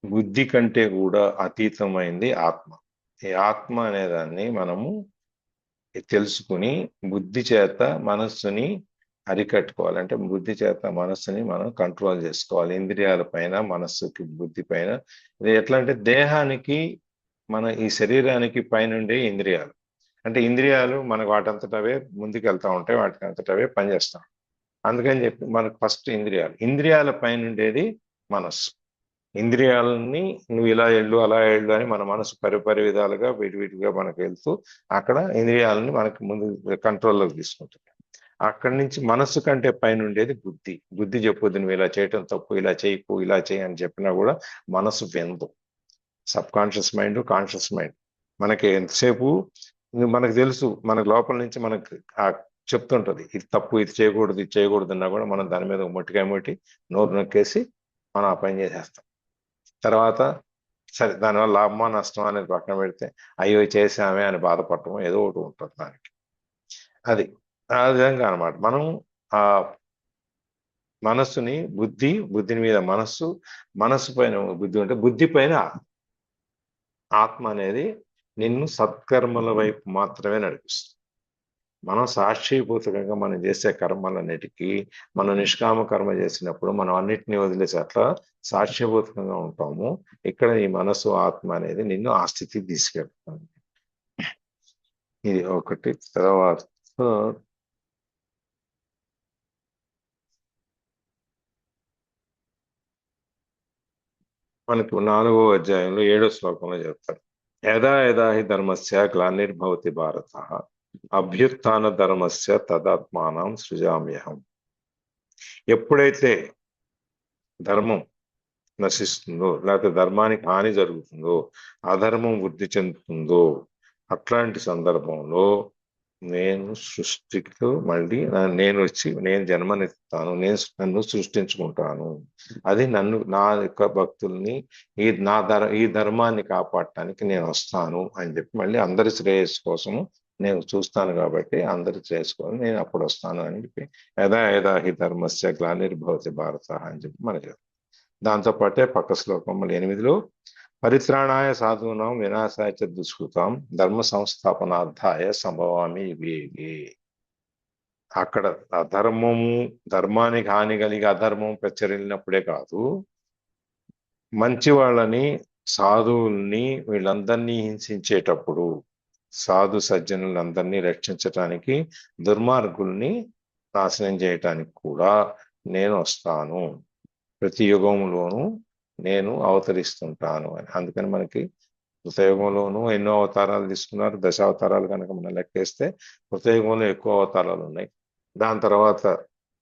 బుద్ధి కంటే కూడా అతీతమైంది ఆత్మ. ఈ ఆత్మ అనేదాన్ని మనము తెలుసుకుని బుద్ధి చేత మనస్సుని అరికట్టుకోవాలి. అంటే బుద్ధి చేత మనస్సుని మనం కంట్రోల్ చేసుకోవాలి. ఇంద్రియాల పైన, మనస్సుకి, బుద్ధి పైన. ఇది ఎట్లా అంటే దేహానికి, మన ఈ శరీరానికి పైనుండే ఇంద్రియాలు. అంటే ఇంద్రియాలు మనకు వాటంతట అవే ముందుకు వెళ్తా ఉంటాయి, వాటికి అంతట అవే పనిచేస్తాం. అందుకని చెప్పి మనకు ఫస్ట్ ఇంద్రియాల పైన ఉండేది మనస్సు. ఇంద్రియాలని నువ్వు ఇలా వెళ్ళు అలా వెళ్ళు అని మన మనసు పరిపరి విధాలుగా విడివిడిగా మనకు వెళ్తూ అక్కడ ఇంద్రియాలని మనకి ముందు కంట్రోల్లోకి తీసుకుంటుంది. అక్కడి నుంచి మనస్సు కంటే పైన ఉండేది బుద్ధి. బుద్ధి చెప్పొద్దు నువ్వు ఇలా చేయటం తప్పు, ఇలా చేయకు, ఇలా చేయి అని చెప్పినా కూడా మనసు వినదు. Sub conscious mind, conscious mind మనకి ఎంతసేపు మనకు తెలుసు, మనకు లోపల నుంచి మనకు చెప్తుంటది ఇది తప్పు, ఇది చేయకూడదు, ఇది చేయకూడదు అన్నా కూడా మనం దాని మీద మొట్టికాయ మొట్టి నోరు నొక్కేసి మనం ఆ పని చేసేస్తాం. తర్వాత సరే దానివల్ల లాభమా నష్టమా అనేది పక్కన పెడితే అయ్యో చేసామే అని బాధపడటం ఏదో ఒకటి ఉంటుంది దానికి. అది ఆ విధంగా అనమాట. మనం ఆ మనస్సుని బుద్ధిని మీద మనస్సు, మనస్సు పైన బుద్ధి ఉంటే బుద్ధి పైన ఆత్మ అనేది నిన్ను సత్కర్మల వైపు మాత్రమే నడిపిస్తుంది. మనం సాక్షిభూతకంగా మనం చేసే కర్మలన్నిటికీ, మనం నిష్కామ కర్మ చేసినప్పుడు మనం అన్నిటినీ వదిలేసి అట్లా సాక్ష్యభూతకంగా ఉంటాము. ఇక్కడ ఈ మనసు ఆత్మ అనేది నిన్ను ఆ స్థితికి తీసుకెళ్తుంది. ఇది ఒకటి. తర్వాత మనకు 4వ అధ్యాయంలో 7వ శ్లోకంలో చెప్తారు, యదా యదా హి ధర్మస్య గ్లానిర్భవతి భారత అభ్యుత్థాన ధర్మస్య తదాత్మానం సృజామ్యహం. ఎప్పుడైతే ధర్మం నశిస్తుందో, లేకపోతే ధర్మానికి హాని జరుగుతుందో, అధర్మం వృద్ధి చెందుతుందో, అట్లాంటి సందర్భంలో నేను సృష్టితో మళ్ళీ నేను వచ్చి నేను జన్మనెత్తుతాను, నన్ను సృష్టించుకుంటాను. అది నన్ను, నా యొక్క భక్తుల్ని ఈ ధర్మాన్ని కాపాడటానికి నేను వస్తాను అని చెప్పి మళ్ళీ అందరి శ్రేయస్సు కోసము నేను చూస్తాను కాబట్టి అందరి శ్రేయస్సు కోసం నేను అప్పుడు వస్తాను అని చెప్పి యదా యదా హి ధర్మస్య గ్లానిర్భవతి భారత అని చెప్పి మనకి. దాంతో పాటే పక్క శ్లోకం మళ్ళీ 8లో పరిత్రాణాయ సాధూనాం వినాశాయ చ దుష్కృతాం ధర్మ సంస్థాపనార్థాయ సంభవామి వేగే. అక్కడ ధర్మానికి హాని కలిగి అధర్మం ప్రచరినప్పుడే కాదు, మంచి వాళ్ళని, సాధువుల్ని, వీళ్ళందరినీ హింసించేటప్పుడు, సాధు సజ్జనులందరినీ రక్షించటానికి, దుర్మార్గుల్ని నాశనం చేయటానికి కూడా నేను వస్తాను. ప్రతి యుగంలోనూ నేను అవతరిస్తుంటాను అని. అందుకని మనకి కృతయుగంలోనూ ఎన్నో అవతారాలు తీసుకున్నారు. దశావతారాలు కనుక మనం లెక్కేస్తే కృతయుగంలో ఎక్కువ అవతారాలు ఉన్నాయి. దాని తర్వాత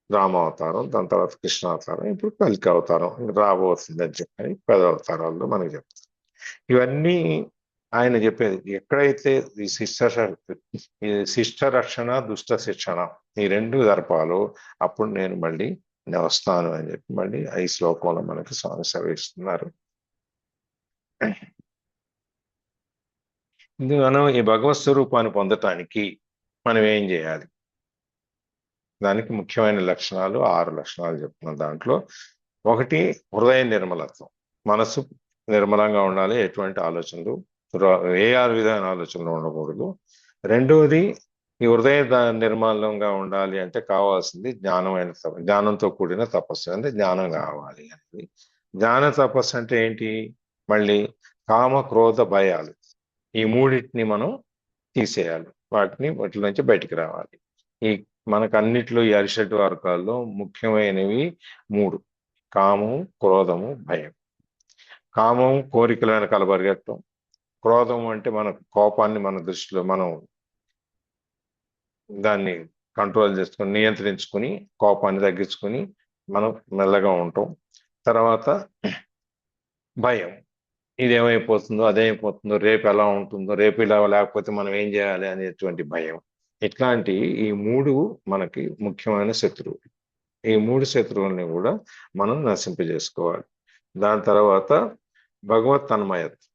రామావతారం, దాని తర్వాత కృష్ణావతారం, ఇప్పుడు కలికి అవతారం రాబోతుందని చెప్పని 10 అవతారాల్లో మనకి చెప్తారు. ఇవన్నీ ఆయన చెప్పేది. ఎక్కడైతే ఈ శిష్ట రక్షణ, దుష్ట శిక్షణ ఈ రెండు జరపాలో అప్పుడు నేను మళ్ళీ వస్తాను అని చెప్పి మళ్ళీ ఈ శ్లోకంలో మనకి స్వామి సెలవిస్తున్నారు. మనం ఈ భగవత్ స్వరూపాన్ని పొందటానికి మనం ఏం చేయాలి? దానికి ముఖ్యమైన లక్షణాలు 6 లక్షణాలు చెప్తున్నాం. దాంట్లో ఒకటి హృదయ నిర్మలత్వం. మనసు నిర్మలంగా ఉండాలి, ఎటువంటి ఆలోచనలు, ఏ విధమైన ఆలోచనలు ఉండకూడదు. రెండవది, ఈ హృదయ నిర్మలంగా ఉండాలి అంటే కావాల్సింది జ్ఞానంతో కూడిన తపస్సు. అంటే జ్ఞానం కావాలి అనేది. జ్ఞాన తపస్సు అంటే ఏంటి? మళ్ళీ కామ, క్రోధ, భయాలు ఈ మూడింటిని మనం తీసేయాలి. వాటి నుంచి బయటికి రావాలి. ఈ మనకు అన్నిట్లో ఈ అరిషడ్ వర్గాల్లో ముఖ్యమైనవి 3: కామం, క్రోధము, భయం. కామం కోరికల వెనకాల పరిగెట్టడం. క్రోధం అంటే మన కోపాన్ని మన దృష్టిలో మనం దాన్ని కంట్రోల్ చేసుకుని, నియంత్రించుకుని, కోపాన్ని తగ్గించుకుని మనం మెల్లగా ఉంటాం. తర్వాత భయం, ఇదేమైపోతుందో, అదేమైపోతుందో, రేపు ఎలా ఉంటుందో, రేపు ఇలా లేకపోతే మనం ఏం చేయాలి అనేటువంటి భయం. ఇట్లాంటి ఈ 3 మనకి ముఖ్యమైన శత్రువు. ఈ 3 శత్రువుల్ని కూడా మనం నశింపజేసుకోవాలి. దాని తర్వాత భగవత్ తన్మయత్వం.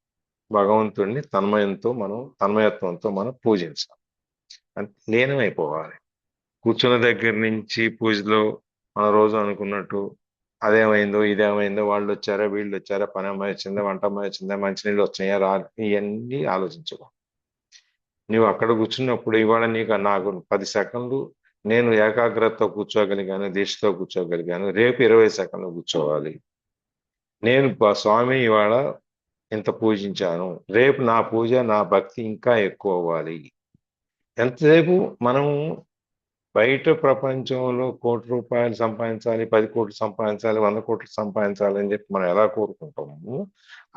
భగవంతుడిని తన్మయత్వంతో మనం పూజించాలి. అంటే లీనమైపోవాలి. కూర్చున్న దగ్గర నుంచి పూజలో మన రోజు అనుకున్నట్టు అదేమైందో ఇదేమైందో, వాళ్ళు వచ్చారా వీళ్ళు వచ్చారా, పని అమ్మాయి వచ్చిందా వంట అమ్మాయి వచ్చిందా మంచినీళ్ళు వచ్చాయా రా, ఇవన్నీ ఆలోచించవు. నువ్వు అక్కడ కూర్చున్నప్పుడు ఇవాళ నాకు 10 సెకండ్లు నేను ఏకాగ్రతతో కూర్చోగలిగాను, దీక్షతో కూర్చోగలిగాను, రేపు 20 సెకండ్లు కూర్చోవాలి. నేను స్వామి ఇవాళ ఇంత పూజించాను, రేపు నా పూజ నా భక్తి ఇంకా ఎక్కువ అవ్వాలి. ఎంతసేపు మనం బయట ప్రపంచంలో 1 కోటి రూపాయలు సంపాదించాలి, 10 కోట్లు సంపాదించాలి, 100 కోట్లు సంపాదించాలి అని చెప్పి మనం ఎలా కోరుకుంటాము,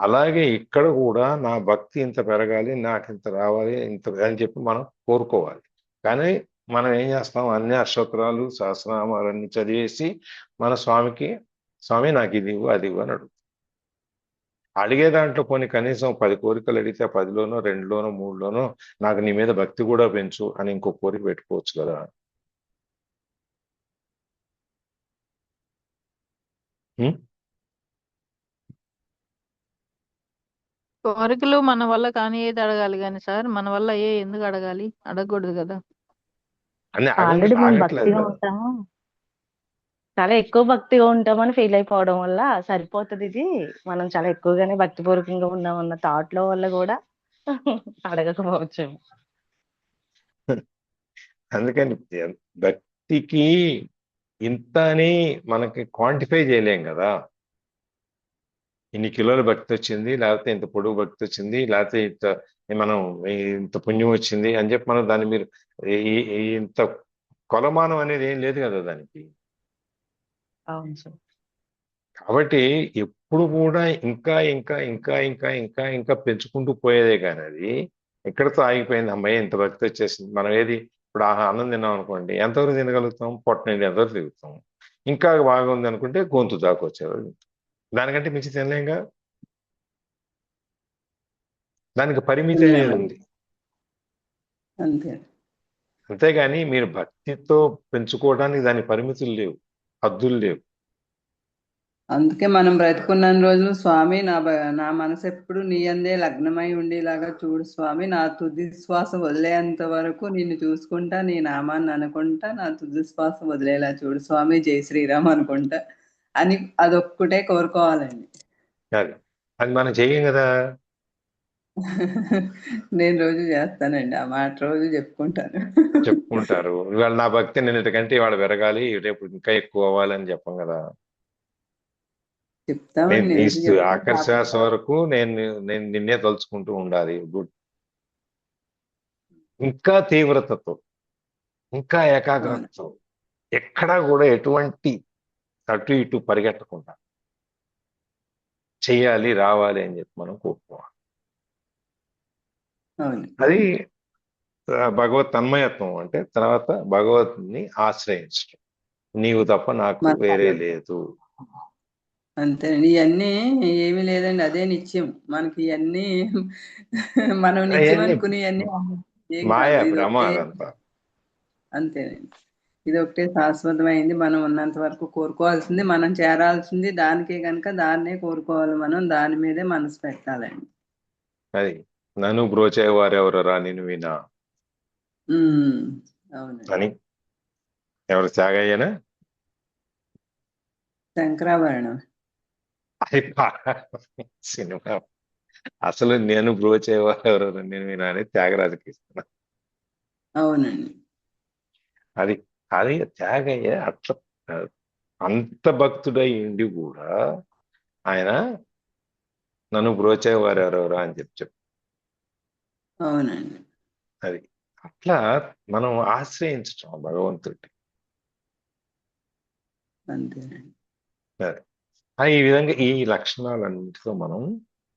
అలాగే ఇక్కడ కూడా నా భక్తి ఇంత పెరగాలి, నాకు ఇంత రావాలి, ఇంత అని చెప్పి మనం కోరుకోవాలి. కానీ మనం ఏం చేస్తాం, అన్ని అష్టోత్తరాలు సహస్రనామాలన్నీ చదివేసి మన స్వామికి, స్వామి నాకు ఇది ఇవ్వు అది ఇవ్వు అని అడుగు. అడిగే దాంట్లో కొన్ని కనీసం 10 కోరికలు అడిగితే 10లోనో 2లోనో 3లోనో నాకు నీ మీద భక్తి కూడా పెంచు అని ఇంకో కోరిక పెట్టుకోవచ్చు కదా. ఉం? కోరికలు మన వల్ల కానీ ఏది అడగాలి కానీ సార్, మన వల్ల ఎందుకు అడగాలి? అడగకూడదు కదా. అని ఆల్రెడీ మనం ఆగట్లేదు భక్తిగా కదా. ఉంటాము, చాలా ఎక్కువ భక్తిగా ఉంటామని ఫీల్ అయిపోవడం వల్ల సరిపోతుంది ఇది, మనం చాలా ఎక్కువగానే భక్తిపూర్వకంగా ఉన్నామన్న థాట్ లో వల్ల కూడా అడగకపోవచ్చు. అందుకని భక్తికి ఇంత అని మనకి క్వాంటిఫై చేయలేం కదా. ఇన్ని కిలోల భక్తి వచ్చింది, లేకపోతే ఇంత పొడుగు భక్తి వచ్చింది, లేకపోతే ఇంత మనం ఇంత పుణ్యం వచ్చింది అని చెప్పి మనం దాన్ని మీరు ఇంత కొలమానం అనేది ఏం లేదు కదా దానికి. అవును సార్. కాబట్టి ఎప్పుడు కూడా ఇంకా ఇంకా ఇంకా ఇంకా ఇంకా ఇంకా పెంచుకుంటూ పోయేదే కానీ అది ఎక్కడితో ఆగిపోయింది, అమ్మాయి ఇంత భక్తి వచ్చేసింది. మనం ఏది ఇప్పుడు అన్నం తిన్నాం అనుకోండి, ఎంతవరకు తినగలుగుతాం, పొట్ట నిండి ఎంతవరకు తిరుగుతాం. ఇంకా బాగుంది అనుకుంటే గొంతు దాకా వచ్చేవాళ్ళు, దానికంటే మించి తినలేంగా. దానికి పరిమితి అనేది ఉంది. అంతే. అంతేగాని మీరు భక్తితో పెంచుకోవడానికి దాని పరిమితులు లేవు, హద్దులు లేవు. అందుకే మనం బ్రతుకున్న రోజులు స్వామి నా మనసు ఎప్పుడు నీ అందే లగ్నమై ఉండేలాగా చూడు స్వామి, నా తుది శ్వాస వదిలేంత వరకు నిన్ను చూసుకుంటా, నీ నామాన్ని అనుకుంటా, నా తుది శ్వాస వదిలేలా చూడు స్వామి, జై శ్రీరామ్ అనుకుంటా అని అదొక్కటే కోరుకోవాలండి. అది మనం చెయ్యం కదా. నేను రోజు చేస్తానండి ఆ మాట, రోజు చెప్పుకుంటారు. ఇవాళ నా భక్తి నిన్నటికంటే ఇవాళ పెరగాలి, రేపు ఇంకా ఎక్కువ అవ్వాలని చెప్పం కదా. చెప్తామండి. ఆఖరి శ్వాస వరకు నేను నిన్నే తలుచుకుంటూ ఉండాలి. గుడ్. ఇంకా తీవ్రతతో, ఇంకా ఏకాగ్రతతో, ఎక్కడా కూడా ఎటువంటి అటు ఇటు పరిగెట్టకుండా చెయ్యాలి, రావాలి అని చెప్పి మనం కోరుకోవాలి. అది భగవత్ తన్మయత్వం. అంటే తర్వాత భగవత్ని ఆశ్రయించడం, నీవు తప్ప నాకు వేరే లేదు. అంతేనండి. ఇవన్నీ ఏమీ లేదండి, అదే నిత్యం మనకి. ఇవన్నీ మనం నిత్యం అనుకుని మాయ భ్రమ అదంతా. అంతేనండి. ఇది ఒకటే శాశ్వతమైంది. మనం ఉన్నంత వరకు కోరుకోవాల్సింది, మనం చేరాల్సింది దానికే కనుక దాన్నే కోరుకోవాలి, మనం దాని మీదే మనసు పెట్టాలండి. అది నన్ను బ్రోచేవారు ఎవరరా నిన్ను వినా అని ఎవరు, త్యాగయ్యనా శంకరాభరణం అది సినిమా. అసలు నేను బ్రోచేవారు ఎవరరా నేను వినా అని త్యాగరాజుకి ఇస్తున్నా. అవునండి. అది అది త్యాగయ్య అట్లా అంత భక్తుడై ఉండి కూడా ఆయన నన్ను బ్రోచేవారు ఎవరెవరా అని చెప్పు. అవునండి. అది అట్లా మనం ఆశ్రయించటం భగవంతుడి. అంతేనండి. ఈ విధంగా ఈ లక్షణాలన్నింటితో మనం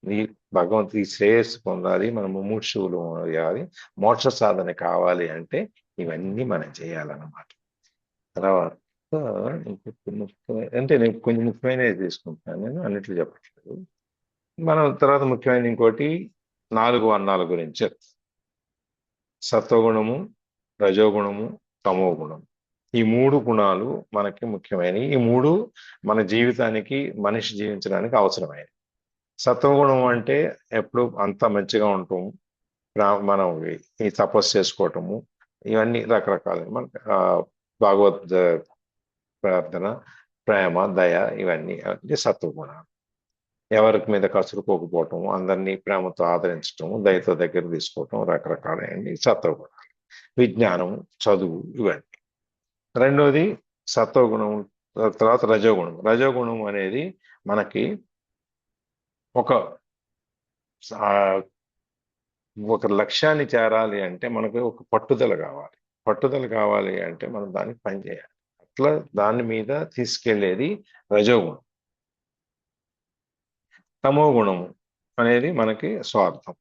ఈ భగవంతుడి శ్రేయస్సు పొందాలి, మనం ముముక్షువులు అవ్వాలి, మోక్ష సాధన కావాలి అంటే ఇవన్నీ మనం చేయాలన్నమాట. తర్వాత అంటే నేను కొంచెం ముఖ్యమైనవి తీసుకుంటున్నాను, నేను అన్నిట్లు చెప్పట్లేదు. మనం తర్వాత ముఖ్యమైన ఇంకోటి 4 వర్ణాల గురించి, సత్వగుణము, రజోగుణము, తమో గుణము. ఈ 3 గుణాలు మనకి ముఖ్యమైనవి. ఈ 3 మన జీవితానికి, మనిషి జీవించడానికి అవసరమైనవి. సత్వగుణం అంటే ఎప్పుడు అంత మంచిగా ఉంటాము, మనం ఈ తపస్సు చేసుకోవటము, ఇవన్నీ రకరకాల మన భాగవత్ ప్రార్థన, ప్రేమ, దయ, ఇవన్నీ సత్వగుణాలు. ఎవరికి మీద కసురుకోకపోవటం, అందరినీ ప్రేమతో ఆదరించటం, దయతో దగ్గర తీసుకోవటం, రకరకాలైనవి సత్వగుణాలు. విజ్ఞానం, చదువు, ఇవన్నీ. రెండోది సత్వగుణం. తర్వాత రజోగుణం. రజోగుణం అనేది మనకి ఒక లక్ష్యాన్ని చేరాలి అంటే మనకు ఒక పట్టుదల కావాలి. పట్టుదల కావాలి అంటే మనం దానికి పని చేయాలి. అట్లా దాని మీద తీసుకెళ్లేది రజోగుణం. తమో గుణము అనేది మనకి స్వార్థం.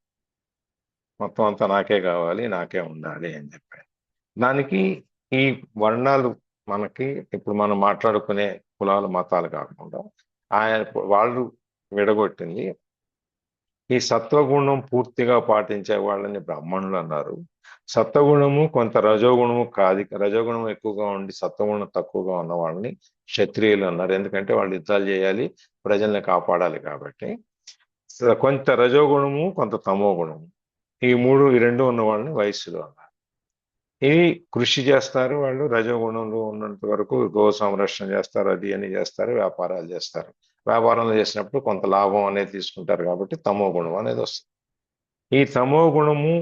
మొత్తం అంతా నాకే కావాలి, నాకే ఉండాలి అని చెప్పారు. దానికి ఈ వర్ణాలు మనకి ఇప్పుడు మనం మాట్లాడుకునే కులాలు, మతాలు కాకుండా వాళ్ళు విడగొట్టింది. ఈ సత్వగుణం పూర్తిగా పాటించే వాళ్ళని బ్రాహ్మణులు అన్నారు. సత్వగుణము కొంత రజోగుణము రజోగుణం ఎక్కువగా ఉండి సత్వగుణం తక్కువగా ఉన్న వాళ్ళని క్షత్రియులు అన్నారు. ఎందుకంటే వాళ్ళు యుద్ధాలు చేయాలి, ప్రజల్ని కాపాడాలి కాబట్టి. కొంత రజోగుణము, కొంత తమో గుణము, ఈ రెండు ఉన్న వాళ్ళని వైశ్యులు అన్నారు. ఇవి కృషి చేస్తారు వాళ్ళు. రజోగుణంలో ఉన్నంత వరకు గో సంరక్షణ చేస్తారు, అది అని చేస్తారు, వ్యాపారాలు చేస్తారు. వ్యాపారంలో చేసినప్పుడు కొంత లాభం అనేది తీసుకుంటారు కాబట్టి తమో గుణం అనేది వస్తుంది. ఈ తమో గుణము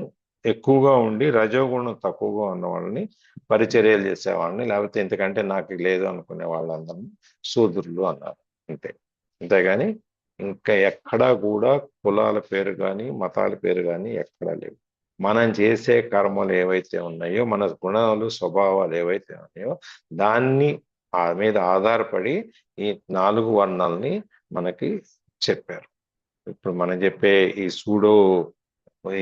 ఎక్కువగా ఉండి రజోగుణం తక్కువగా ఉన్న వాళ్ళని పరిచర్యలు చేసే వాళ్ళని, లేకపోతే ఇంతకంటే నాకు లేదు అనుకునే వాళ్ళందరినీ శూద్రులు అన్నారు. అంతేగాని ఇంకా ఎక్కడా కూడా కులాల పేరు కానీ మతాల పేరు కానీ ఎక్కడా లేవు. మనం చేసే కర్మలు ఏవైతే ఉన్నాయో, మన గుణాలు, స్వభావాలు ఏవైతే ఉన్నాయో దాన్ని మీద ఆధారపడి ఈ 4 వర్ణాలని మనకి చెప్పారు. ఇప్పుడు మనం చెప్పే ఈ సూడో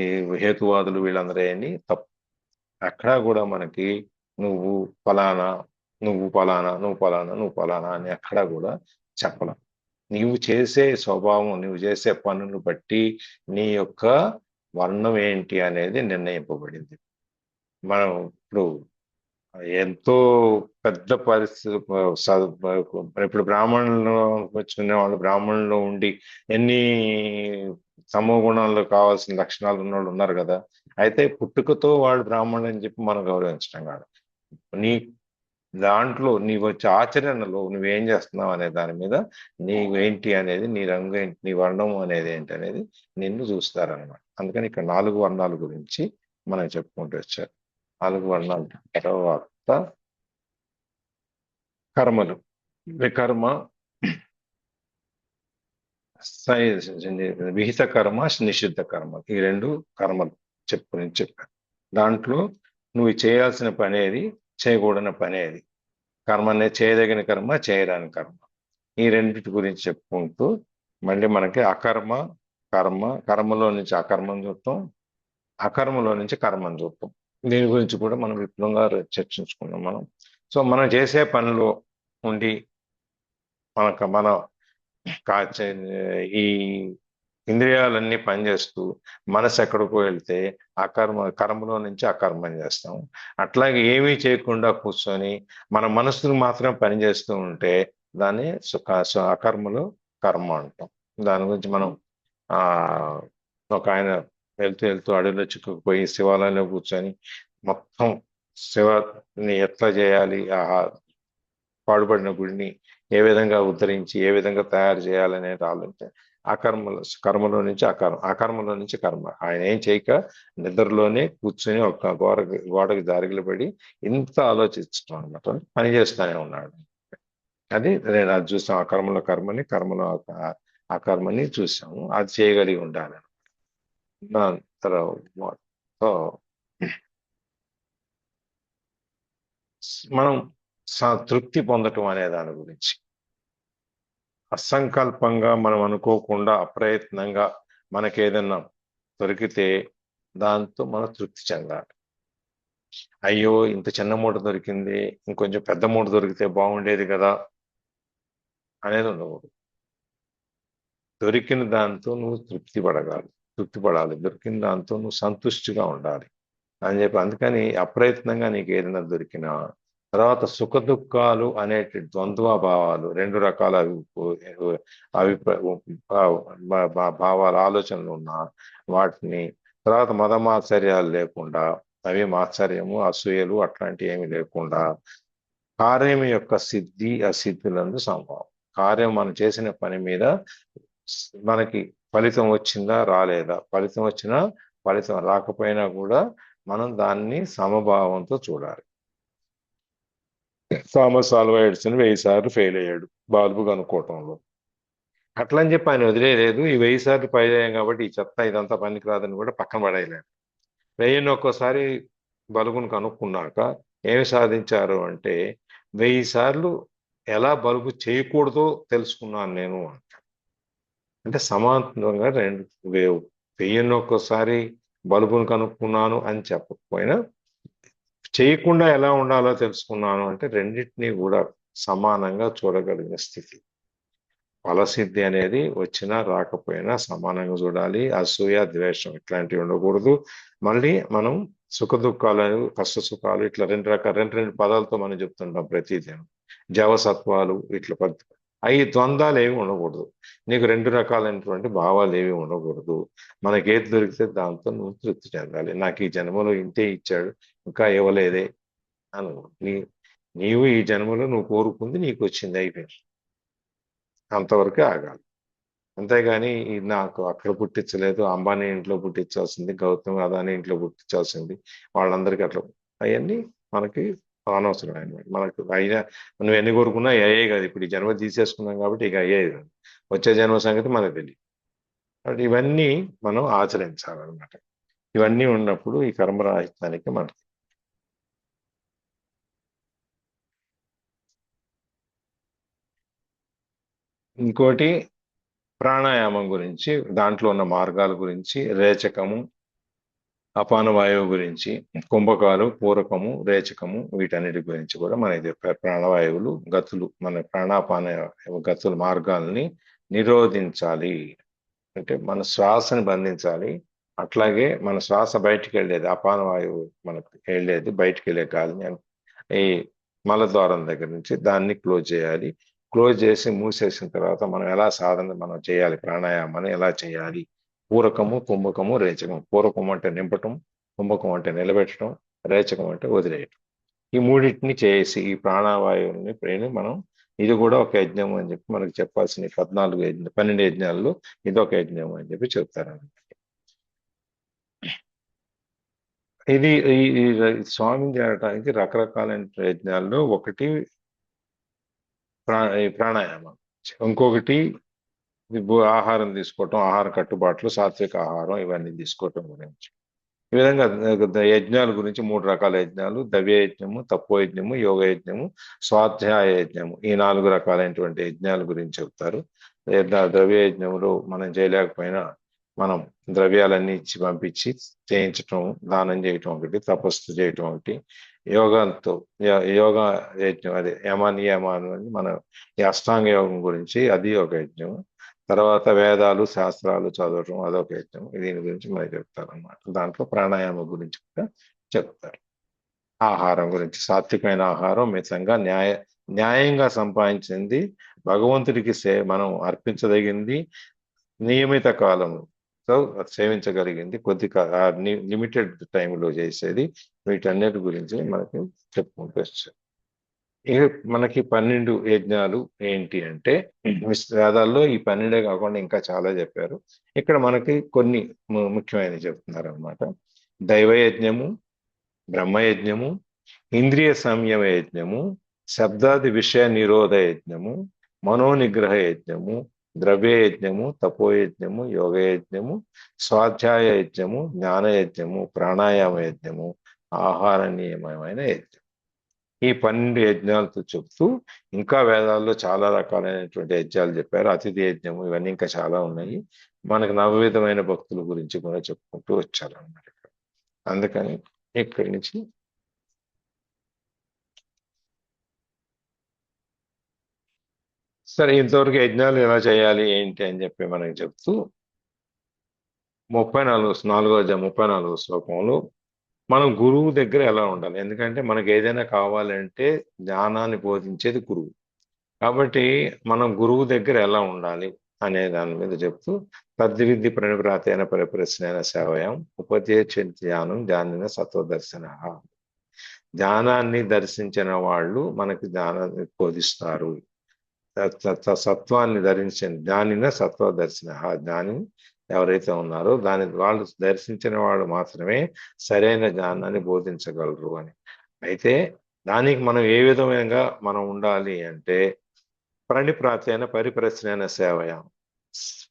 ఈ హేతువాదులు వీళ్ళందరూ అని తప్పు. అక్కడ కూడా మనకి నువ్వు ఫలానా, నువ్వు ఫలానా, నువ్వు ఫలానా, నువ్వు ఫలానా అని ఎక్కడా కూడా చెప్పలేం. నీవు చేసే స్వభావం, నువ్వు చేసే పనులు బట్టి నీ యొక్క వర్ణం ఏంటి అనేది నిర్ణయింపబడింది. మనం ఇప్పుడు ఎంతో పెద్ద పరిస్థితి, ఇప్పుడు బ్రాహ్మణులు వచ్చిన వాళ్ళు బ్రాహ్మణులు ఉండి ఎన్ని తమో గుణాలు కావాల్సిన లక్షణాలు ఉన్న వాళ్ళు ఉన్నారు కదా. అయితే పుట్టుకతో వాళ్ళు బ్రాహ్మణులు అని చెప్పి మనం గౌరవించడం కాదు. నీ దాంట్లో నీ వచ్చే ఆచరణలో నువ్వేం చేస్తున్నావు అనే దాని మీద నీవేంటి అనేది, నీ రంగు ఏంటి, నీ వర్ణం అనేది ఏంటి అనేది నిన్ను చూస్తారనమాట. అందుకని ఇక్కడ 4 వర్ణాల గురించి మనం చెప్పుకుంటూ వచ్చారు. 4 వర్ణాల తర్వాత కర్మలు. వికర్మ, విహిత కర్మ, నిషిద్ధ కర్మ, ఈ 2 కర్మలు చెప్పారు. దాంట్లో నువ్వు చేయాల్సిన పని ఏది, చేయకూడని పని ఏది, కర్మ అనేది చేయదగిన కర్మ, చేయరాని కర్మ, ఈ రెండింటి గురించి చెప్పుకుంటూ మళ్ళీ మనకి అకర్మ, కర్మ, కర్మలో నుంచి అకర్మం చూస్తాం, అకర్మలో నుంచి కర్మం చూస్తాం. దీని గురించి కూడా మనం విపులంగా చర్చించుకున్నాం మనం. సో మనం చేసే పనిలో ఉండి మన ఈ ఇంద్రియాలన్నీ పనిచేస్తూ మనసు ఎక్కడికో వెళ్తే కర్మలో నుంచి అకర్మం చేస్తాం. అట్లాగే ఏమీ చేయకుండా కూర్చొని మన మనసును మాత్రం పనిచేస్తూ ఉంటే దాన్ని అకర్మలో కర్మ అంటాం. దాని గురించి మనం ఒక ఆయన వెళ్తూ అడవిలో చిక్కుకుపోయి శివాలయంలో కూర్చొని మొత్తం శివని ఎట్లా చేయాలి, పాడుపడిన గుడిని ఏ విధంగా ఉద్ధరించి ఏ విధంగా తయారు చేయాలనే ఆలోచన కర్మలో నుంచి అకర్మలో నుంచి కర్మ. ఆయన ఏం చేయక నిద్రలోనే కూర్చొని ఒక గోడకి దారిలో పడి ఇంత ఆలోచించడం అనమాట, పని చేస్తూనే ఉన్నాడు. అది నేను అది చూసాం. అకర్మలో కర్మని, కర్మలో అకర్మని చూసాము. అది చేయగలిగి ఉండాలి. దాని తర్వాత మనం తృప్తి పొందటం అనే దాని గురించి, అసంకల్పంగా మనం అనుకోకుండా అప్రయత్నంగా మనకి ఏదన్నా దొరికితే దాంతో మనం తృప్తి చెందాలి. అయ్యో ఇంత చిన్న మూట దొరికింది, ఇంకొంచెం పెద్ద మూట దొరికితే బాగుండేది కదా అనేది ఉండకూడదు. దొరికిన దాంతో నువ్వు తృప్తి పడాలి. దొరికిన దాంతో నువ్వు సంతుష్టిగా ఉండాలి అని చెప్పి. అందుకని అప్రయత్నంగా నీకు ఏదైనా దొరికినా, తర్వాత సుఖ దుఃఖాలు అనేటి ద్వంద్వ భావాలు, 2 రకాల భావాలు, ఆలోచనలు ఉన్న వాటిని, తర్వాత మదమాత్సర్యాలు లేకుండా, అవి మాత్సర్యము, అసూయలు అట్లాంటివి ఏమి లేకుండా కార్యం యొక్క సిద్ధి అసిద్ధులందు సంభవం. కార్యం మనం చేసిన పని మీద మనకి ఫలితం వచ్చిందా రాలేదా, ఫలితం వచ్చినా ఫలితం రాకపోయినా కూడా మనం దాన్ని సమభావంతో చూడాలి. థామస్ ఆల్వా ఎడిసన్ 1000 సార్లు ఫెయిల్ అయ్యాడు బల్బు కనుక్కోవటంలో. అట్లని చెప్పి ఆయన వదిలేయలేదు. ఈ 1000 సార్లు ఫెయిల్ అయ్యాం కాబట్టి ఈ చెత్త ఇదంతా పనికిరాదని కూడా పక్కన పడేయలేదు. 1000 ఒక్కోసారి బల్బును కనుక్కున్నాక ఏమి సాధించారు అంటే 1000 సార్లు ఎలా బల్బు చేయకూడదో తెలుసుకున్నాను నేను అంట. అంటే సమాంతరంగా 1000 ఒక్కోసారి బల్బును కనుక్కున్నాను అని చెప్పకపోయినా చేయకుండా ఎలా ఉండాలో తెలుసుకున్నాను అంటే రెండింటినీ కూడా సమానంగా చూడగలిగిన స్థితి. ఫలసిద్ధి అనేది వచ్చినా రాకపోయినా సమానంగా చూడాలి. అసూయ, ద్వేషం ఇట్లాంటివి ఉండకూడదు. మళ్ళీ మనం సుఖ దుఃఖాలు, కష్ట సుఖాలు ఇట్లా రెండు పదాలతో మనం చెప్తుంటాం ప్రతిదినం. జవసత్వాలు ఇట్లా అవి ద్వంద్వాలు ఏవి ఉండకూడదు. నీకు 2 రకాలైనటువంటి భావాలు ఏవి ఉండకూడదు. మనకి ఏది దొరికితే దాంతో నువ్వు తృప్తి చెందాలి. నాకు ఈ జన్మలో ఇంతే ఇచ్చాడు ఇంకా ఇవ్వలేదే అను. నీవు ఈ జన్మలో నువ్వు కోరుకుంది నీకు వచ్చింది, అయిపోయింది. అంతవరకే ఆగాలి. అంతేగాని నాకు అక్కడ పుట్టించలేదు, అంబానీ ఇంట్లో పుట్టించాల్సింది, గౌతమ్ అదాని ఇంట్లో పుట్టించాల్సింది, వాళ్ళందరికీ అట్లా అవన్నీ మనకి అనవసరం అనమాట. మనకు అయినా నువ్వు ఎన్ని కోరుకున్నా అయ్యే కాదు. ఇప్పుడు ఈ జన్మ తీసేసుకున్నాం కాబట్టి ఇక అయ్యేది కాదు. వచ్చే జన్మ సంగతి మనకు తెలియదు. కాబట్టి ఇవన్నీ మనం ఆచరించాలన్నమాట. ఇవన్నీ ఉన్నప్పుడు ఈ కర్మరాహిత్యానికి మనకి ఇంకోటి ప్రాణాయామం గురించి, దాంట్లో ఉన్న మార్గాల గురించి, రేచకము, అపాన వాయువు గురించి, కుంభకాలు, పూరకము, రేచకము వీటన్నిటి గురించి కూడా మనకి చెప్పారు. ప్రాణవాయువులు గతులు, మన ప్రాణాపాన గతుల మార్గాల్ని నిరోధించాలి అంటే మన శ్వాసని బంధించాలి. అట్లాగే మన శ్వాస బయటికి వెళ్ళేది, అపాన వాయువు మనకు వెళ్ళేది బయటికి వెళ్ళే గాలిని ఈ మలద్వారం దగ్గర నుంచి దాన్ని క్లోజ్ చేయాలి. క్లోజ్ చేసి మూసేసిన తర్వాత మనం ఎలా సాధన మనం చేయాలి, ప్రాణాయామాన్ని ఎలా చేయాలి. పూరకము, కుంభకము, రేచకం. పూరకం అంటే నింపటం, కుంభకం అంటే నిలబెట్టడం, రేచకం అంటే వదిలేయటం. ఈ మూడింటిని చేసి ఈ ప్రాణవాయువుని మనం ఇది కూడా ఒక యజ్ఞం అని చెప్పి మనకు చెప్పాల్సిన 12 యజ్ఞాల్లో ఇది ఒక యజ్ఞం అని చెప్పి చెప్తారన్నమాట. ఇది ఈ స్వామి చేయడానికి రకరకాలైన యజ్ఞాల్లో ఒకటి ప్రాణాయామం, ఇంకొకటి ఆహారం తీసుకోవటం, ఆహార కట్టుబాట్లు, సాత్విక ఆహారం ఇవన్నీ తీసుకోవటం గురించి. ఈ విధంగా యజ్ఞాల గురించి 3 రకాల యజ్ఞాలు: దవ్య యజ్ఞము, తపో యజ్ఞము, యోగ యజ్ఞము, స్వాధ్యాయ యజ్ఞము. ఈ 4 రకాలైనటువంటి యజ్ఞాల గురించి చెప్తారు. ద్రవ్య యజ్ఞంలో మనం చేయలేకపోయినా మనం ద్రవ్యాలన్నీ ఇచ్చి పంపించి చేయించటం, దానం చేయటం ఒకటి, తపస్సు చేయటం ఒకటి, యోగంతో యోగ యజ్ఞం అదే యమానియమాను అని మన ఈ అష్టాంగ యోగం గురించి అది ఒక యజ్ఞం. తర్వాత వేదాలు, శాస్త్రాలు చదవటం అదొక యజ్ఞం. దీని గురించి మనకి చెప్తారు అన్నమాట. దాంట్లో ప్రాణాయామం గురించి కూడా చెప్తారు. ఆహారం గురించి సాత్వికమైన ఆహారం, మితంగా న్యాయంగా సంపాదించింది, భగవంతుడికి మనం అర్పించదగింది, నియమిత కాలంతో సేవించగలిగింది, కొద్ది లిమిటెడ్ టైంలో చేసేది, వీటన్నిటి గురించి మనకి చెప్పుకుంటూ వచ్చారు. ఇక మనకి 12 యజ్ఞాలు ఏంటి అంటే వేదాల్లో ఈ 12 కాకుండా ఇంకా చాలా చెప్పారు. ఇక్కడ మనకి కొన్ని ముఖ్యమైనవి చెప్తున్నారు అనమాట. దైవ యజ్ఞము, బ్రహ్మయజ్ఞము, ఇంద్రియ సంయమ యజ్ఞము, శబ్దాది విషయ నిరోధ యజ్ఞము, మనోనిగ్రహ యజ్ఞము, ద్రవ్య యజ్ఞము, తపోయజ్ఞము, యోగ యజ్ఞము, స్వాధ్యాయ యజ్ఞము, జ్ఞాన యజ్ఞము, ప్రాణాయామ యజ్ఞము, ఆహార నియమమైన యజ్ఞం. ఈ 12 యజ్ఞాలతో చెప్తూ ఇంకా వేదాల్లో చాలా రకాలైనటువంటి యజ్ఞాలు చెప్పారు. అతిథి యజ్ఞము, ఇవన్నీ ఇంకా చాలా ఉన్నాయి. మనకు నవవిధమైన భక్తుల గురించి కూడా చెప్పుకుంటూ వచ్చారు అన్నమాట. అందుకని ఇక్కడి నుంచి సరే ఇంతవరకు యజ్ఞాలు ఎలా చేయాలి ఏంటి అని చెప్పి మనకి చెప్తూ 34వ శ్లోకంలో మనం గురువు దగ్గర ఎలా ఉండాలి. ఎందుకంటే మనకు ఏదైనా కావాలంటే జ్ఞానాన్ని బోధించేది గురువు. కాబట్టి మనం గురువు దగ్గర ఎలా ఉండాలి అనే దాని మీద చెప్తూ తద్విద్ది ప్రణిప్రాతైన పరిప్రశ్నైన సేవయం ఉపదేశ జ్ఞానం ధ్యానిన సత్వదర్శన. జ్ఞానాన్ని దర్శించిన వాళ్ళు మనకి జ్ఞానాన్ని బోధిస్తారు. సత్వాన్ని ధరించిన జ్ఞానిన సత్వ దర్శన. ఆ జ్ఞాని ఎవరైతే ఉన్నారో వాళ్ళు దర్శించిన వాళ్ళు మాత్రమే సరైన జ్ఞానాన్ని బోధించగలరు అని. అయితే దానికి మనం ఏ విధంగా మనం ఉండాలి అంటే ప్రణిప్రాతైన పరిప్రశ్నైన సేవయ.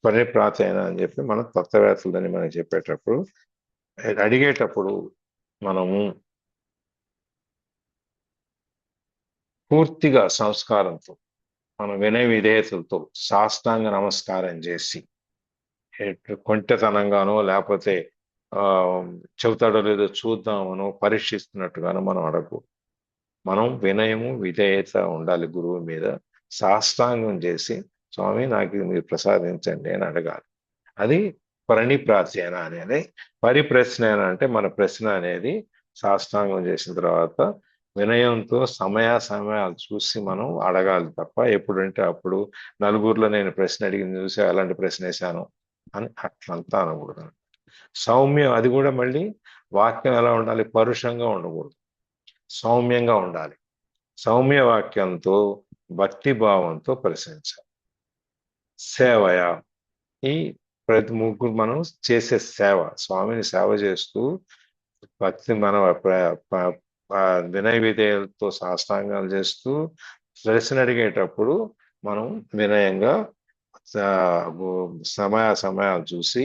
పరిప్రాతైన అని చెప్పి మనం తత్వవేత్తలని మనం చెప్పేటప్పుడు అడిగేటప్పుడు మనము పూర్తిగా సంస్కారంతో మన వినయ విధేయతలతో సాష్టాంగ నమస్కారం చేసి కొంటెతనంగానో లేకపోతే చెబుతాడో లేదో చూద్దామనో పరీక్షిస్తున్నట్టుగానో మనం అడగకూడదు. మనం వినయము విధేయత ఉండాలి గురువు మీద. సాష్టాంగం చేసి స్వామి నాకు ఇది మీరు ప్రసాదించండి అని అడగాలి. అది ప్రణిప్రార్థన అనేది. పరిప్రశ్న అంటే మన ప్రశ్న అనేది సాష్టాంగం చేసిన తర్వాత వినయంతో సమయాలు చూసి మనం అడగాలి తప్ప ఎప్పుడంటే అప్పుడు నలుగురిలో నేను ప్రశ్న అడిగింది చూసి అలాంటి ప్రశ్న వేశాను అని అట్లంతా అనకూడదు. సౌమ్యం, అది కూడా మళ్ళీ వాక్యం ఎలా ఉండాలి? పరుషంగా ఉండకూడదు, సౌమ్యంగా ఉండాలి. సౌమ్య వాక్యంతో భక్తి భావంతో ప్రశ్నించాలి. సేవయ, ఈ ప్రతి ముగ్గురు మనం చేసే సేవ, స్వామిని సేవ చేస్తూ భక్తి మన వినయ విధేయులతో సాష్టాంగాలు చేస్తూ ప్రశ్న అడిగేటప్పుడు మనం వినయంగా సమయాలు చూసి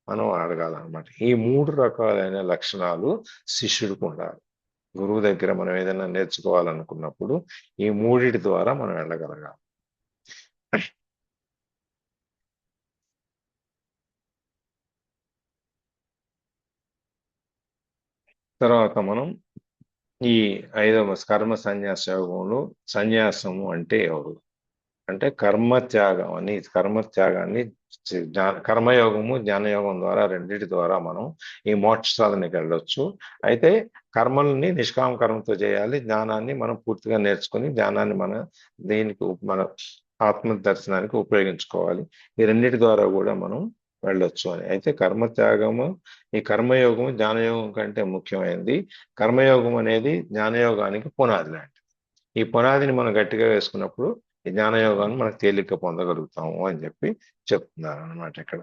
మనం అడగాలన్నమాట. ఈ 3 రకాలైన లక్షణాలు శిష్యుడికి ఉండాలి. గురువు దగ్గర మనం ఏదైనా నేర్చుకోవాలనుకున్నప్పుడు ఈ 3 ద్వారా మనం వెళ్ళగలగాలి. తర్వాత మనం ఈ 5వ కర్మ సన్యాస యోగంలో సన్యాసము అంటే ఎవరు అంటే కర్మత్యాగం అని. కర్మత్యాగాన్ని కర్మయోగము జ్ఞానయోగం ద్వారా రెండింటి ద్వారా మనం ఈ మోక్ష సాధనకి వెళ్ళొచ్చు. అయితే కర్మల్ని నిష్కామ కర్మతో చేయాలి, జ్ఞానాన్ని మనం పూర్తిగా నేర్చుకుని జ్ఞానాన్ని మన ఆత్మ దర్శనానికి ఉపయోగించుకోవాలి. ఈ రెండింటి ద్వారా కూడా మనం వెళ్ళొచ్చు అని. అయితే కర్మత్యాగము, ఈ కర్మయోగము జ్ఞానయోగం కంటే ముఖ్యమైనది. కర్మయోగం అనేది జ్ఞానయోగానికి పునాది లాంటిది. ఈ పునాదిని మనం గట్టిగా వేసుకున్నప్పుడు ఈ జ్ఞానయోగాన్ని మనకు తేలిక పొందగలుగుతాము అని చెప్పి చెప్తున్నారు అనమాట ఇక్కడ.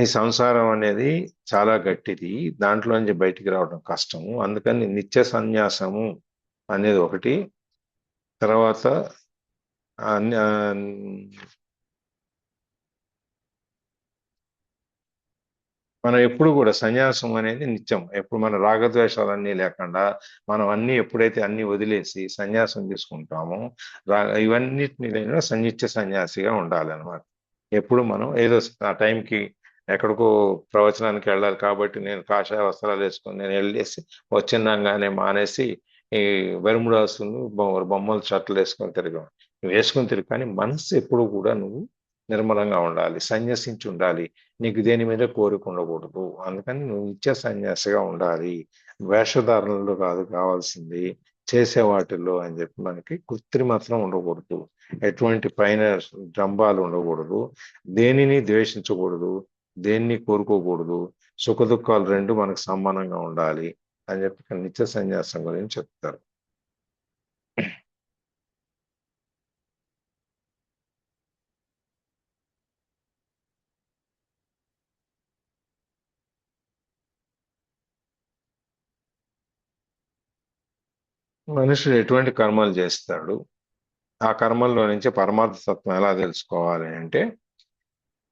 ఈ సంసారం అనేది చాలా గట్టిది, దాంట్లోంచి బయటికి రావడం కష్టము. అందుకని నిత్య సన్యాసము అనేది ఒకటి. తర్వాత మనం ఎప్పుడు కూడా సన్యాసం అనేది నిత్యం, ఎప్పుడు మన రాగద్వేషాలన్నీ లేకుండా మనం ఎప్పుడైతే అన్ని వదిలేసి సన్యాసం తీసుకుంటామో ఇవన్నిటిని నిత్య సన్యాసిగా ఉండాలన్నమాట. ఎప్పుడు మనం ఏదో ఆ టైంకి ఎక్కడికో ప్రవచనానికి వెళ్ళాలి కాబట్టి నేను కాషాయ వస్త్రాలు వేసుకొని నేను వెళ్ళేసి వచ్చిందంగానే మానేసి ఈ బెర్ముడాసులు బొమ్మలు షర్ట్లు వేసుకొని తిరిగి కానీ మనసు ఎప్పుడు కూడా నువ్వు నిర్మలంగా ఉండాలి, సన్యసించి ఉండాలి. నీకు దేని మీద కోరిక ఉండకూడదు. అందుకని నువ్వు నిత్య సన్యాసిగా ఉండాలి. వేషధారణలో కాదు కావాల్సింది, చేసే వాటిల్లో అని చెప్పి మనకి కృత్రిమత్వం ఉండకూడదు, ఎటువంటి పైన డంబాలు ఉండకూడదు, దేనిని ద్వేషించకూడదు, దేన్ని కోరుకోకూడదు, సుఖ దుఃఖాలు రెండు మనకు సమానంగా ఉండాలి అని చెప్పి నిత్య సన్యాసం గురించి చెప్తారు. మనుషుడు ఎటువంటి కర్మలు చేస్తాడు, ఆ కర్మల్లో నుంచి పరమార్థ తత్వం ఎలా తెలుసుకోవాలి అంటే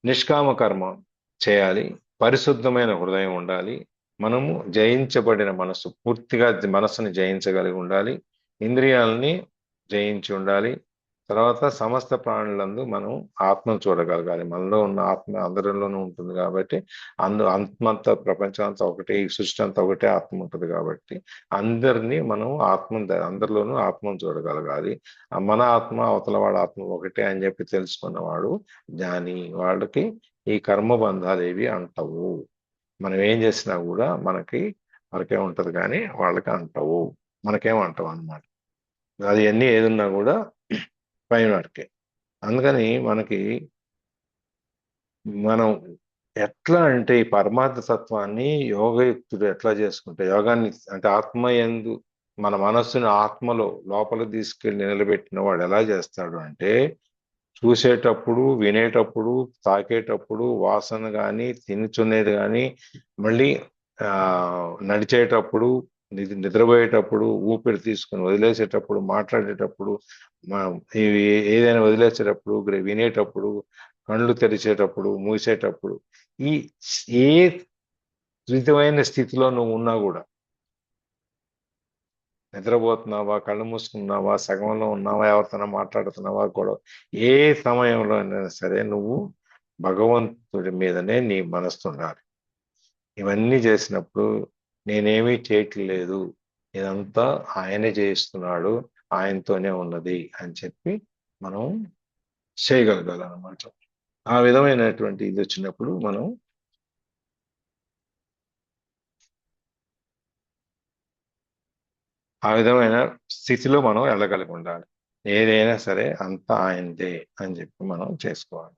నిష్కామ కర్మ చేయాలి, పరిశుద్ధమైన హృదయం ఉండాలి, మనము జయించబడిన మనసు, పూర్తిగా మనసుని జయించగలిగి ఉండాలి, ఇంద్రియాలని జయించి ఉండాలి. తర్వాత సమస్త ప్రాణులందు మనం ఆత్మను చూడగలగాలి. మనలో ఉన్న ఆత్మ అందరిలోనూ ఉంటుంది కాబట్టి ఆత్మంతా, ప్రపంచం అంతా ఒకటే, ఈ సృష్టి అంతా ఒకటే ఆత్మ ఉంటుంది కాబట్టి అందరినీ మనం అందరిలోనూ ఆత్మను చూడగలగాలి. మన ఆత్మ అవతల వాడు ఆత్మ ఒకటే అని చెప్పి తెలుసుకున్నవాడు జ్ఞాని. వాళ్ళకి ఈ కర్మబంధాలు ఏవి అంటవు. మనం ఏం చేసినా కూడా మనకే ఉంటది కానీ వాళ్ళకి అంటవు, మనకేమంటావు అనమాట. అది అన్నీ ఏదున్నా కూడా పైన వాడికే. అందుకని మనం ఎట్లా అంటే ఈ పరమార్థ తత్వాన్ని యోగయుక్తుడు ఎట్లా చేసుకుంటే యోగాన్ని అంటే ఆత్మయందు మన మనస్సుని ఆత్మలో లోపల తీసుకెళ్ళి నిలబెట్టిన వాడు ఎలా చేస్తాడు అంటే చూసేటప్పుడు వినేటప్పుడు తాకేటప్పుడు వాసన కానీ తినుచునేది కానీ మళ్ళీ నడిచేటప్పుడు నిద్రపోయేటప్పుడు ఊపిరి తీసుకుని వదిలేసేటప్పుడు మాట్లాడేటప్పుడు ఇవి ఏదైనా వదిలేసేటప్పుడు వినేటప్పుడు కళ్ళు తెరిచేటప్పుడు మూసేటప్పుడు ఈ ఏ విధమైన స్థితిలో నువ్వు ఉన్నా కూడా నిద్రపోతున్నావా కళ్ళు మూసుకున్నావా సగంలో ఉన్నావా ఎవరితోనో మాట్లాడుతున్నావా కూడా ఏ సమయంలో అయినా సరే నువ్వు భగవంతుడి మీదనే నీ మనసు ఉండాలి. ఇవన్నీ చేసినప్పుడు నేనేమీ చేయట్లేదు, ఇదంతా ఆయనే చేయిస్తున్నాడు, ఆయనతోనే ఉన్నది అని చెప్పి మనం చేయగలగాలన్నమాట. ఆ విధమైనటువంటి ఇది వచ్చినప్పుడు మనం ఆ విధమైన స్థితిలో మనం వెళ్ళగలిగి ఉండాలి. ఏదైనా సరే అంతా ఆయనదే అని చెప్పి మనం చేసుకోవాలి.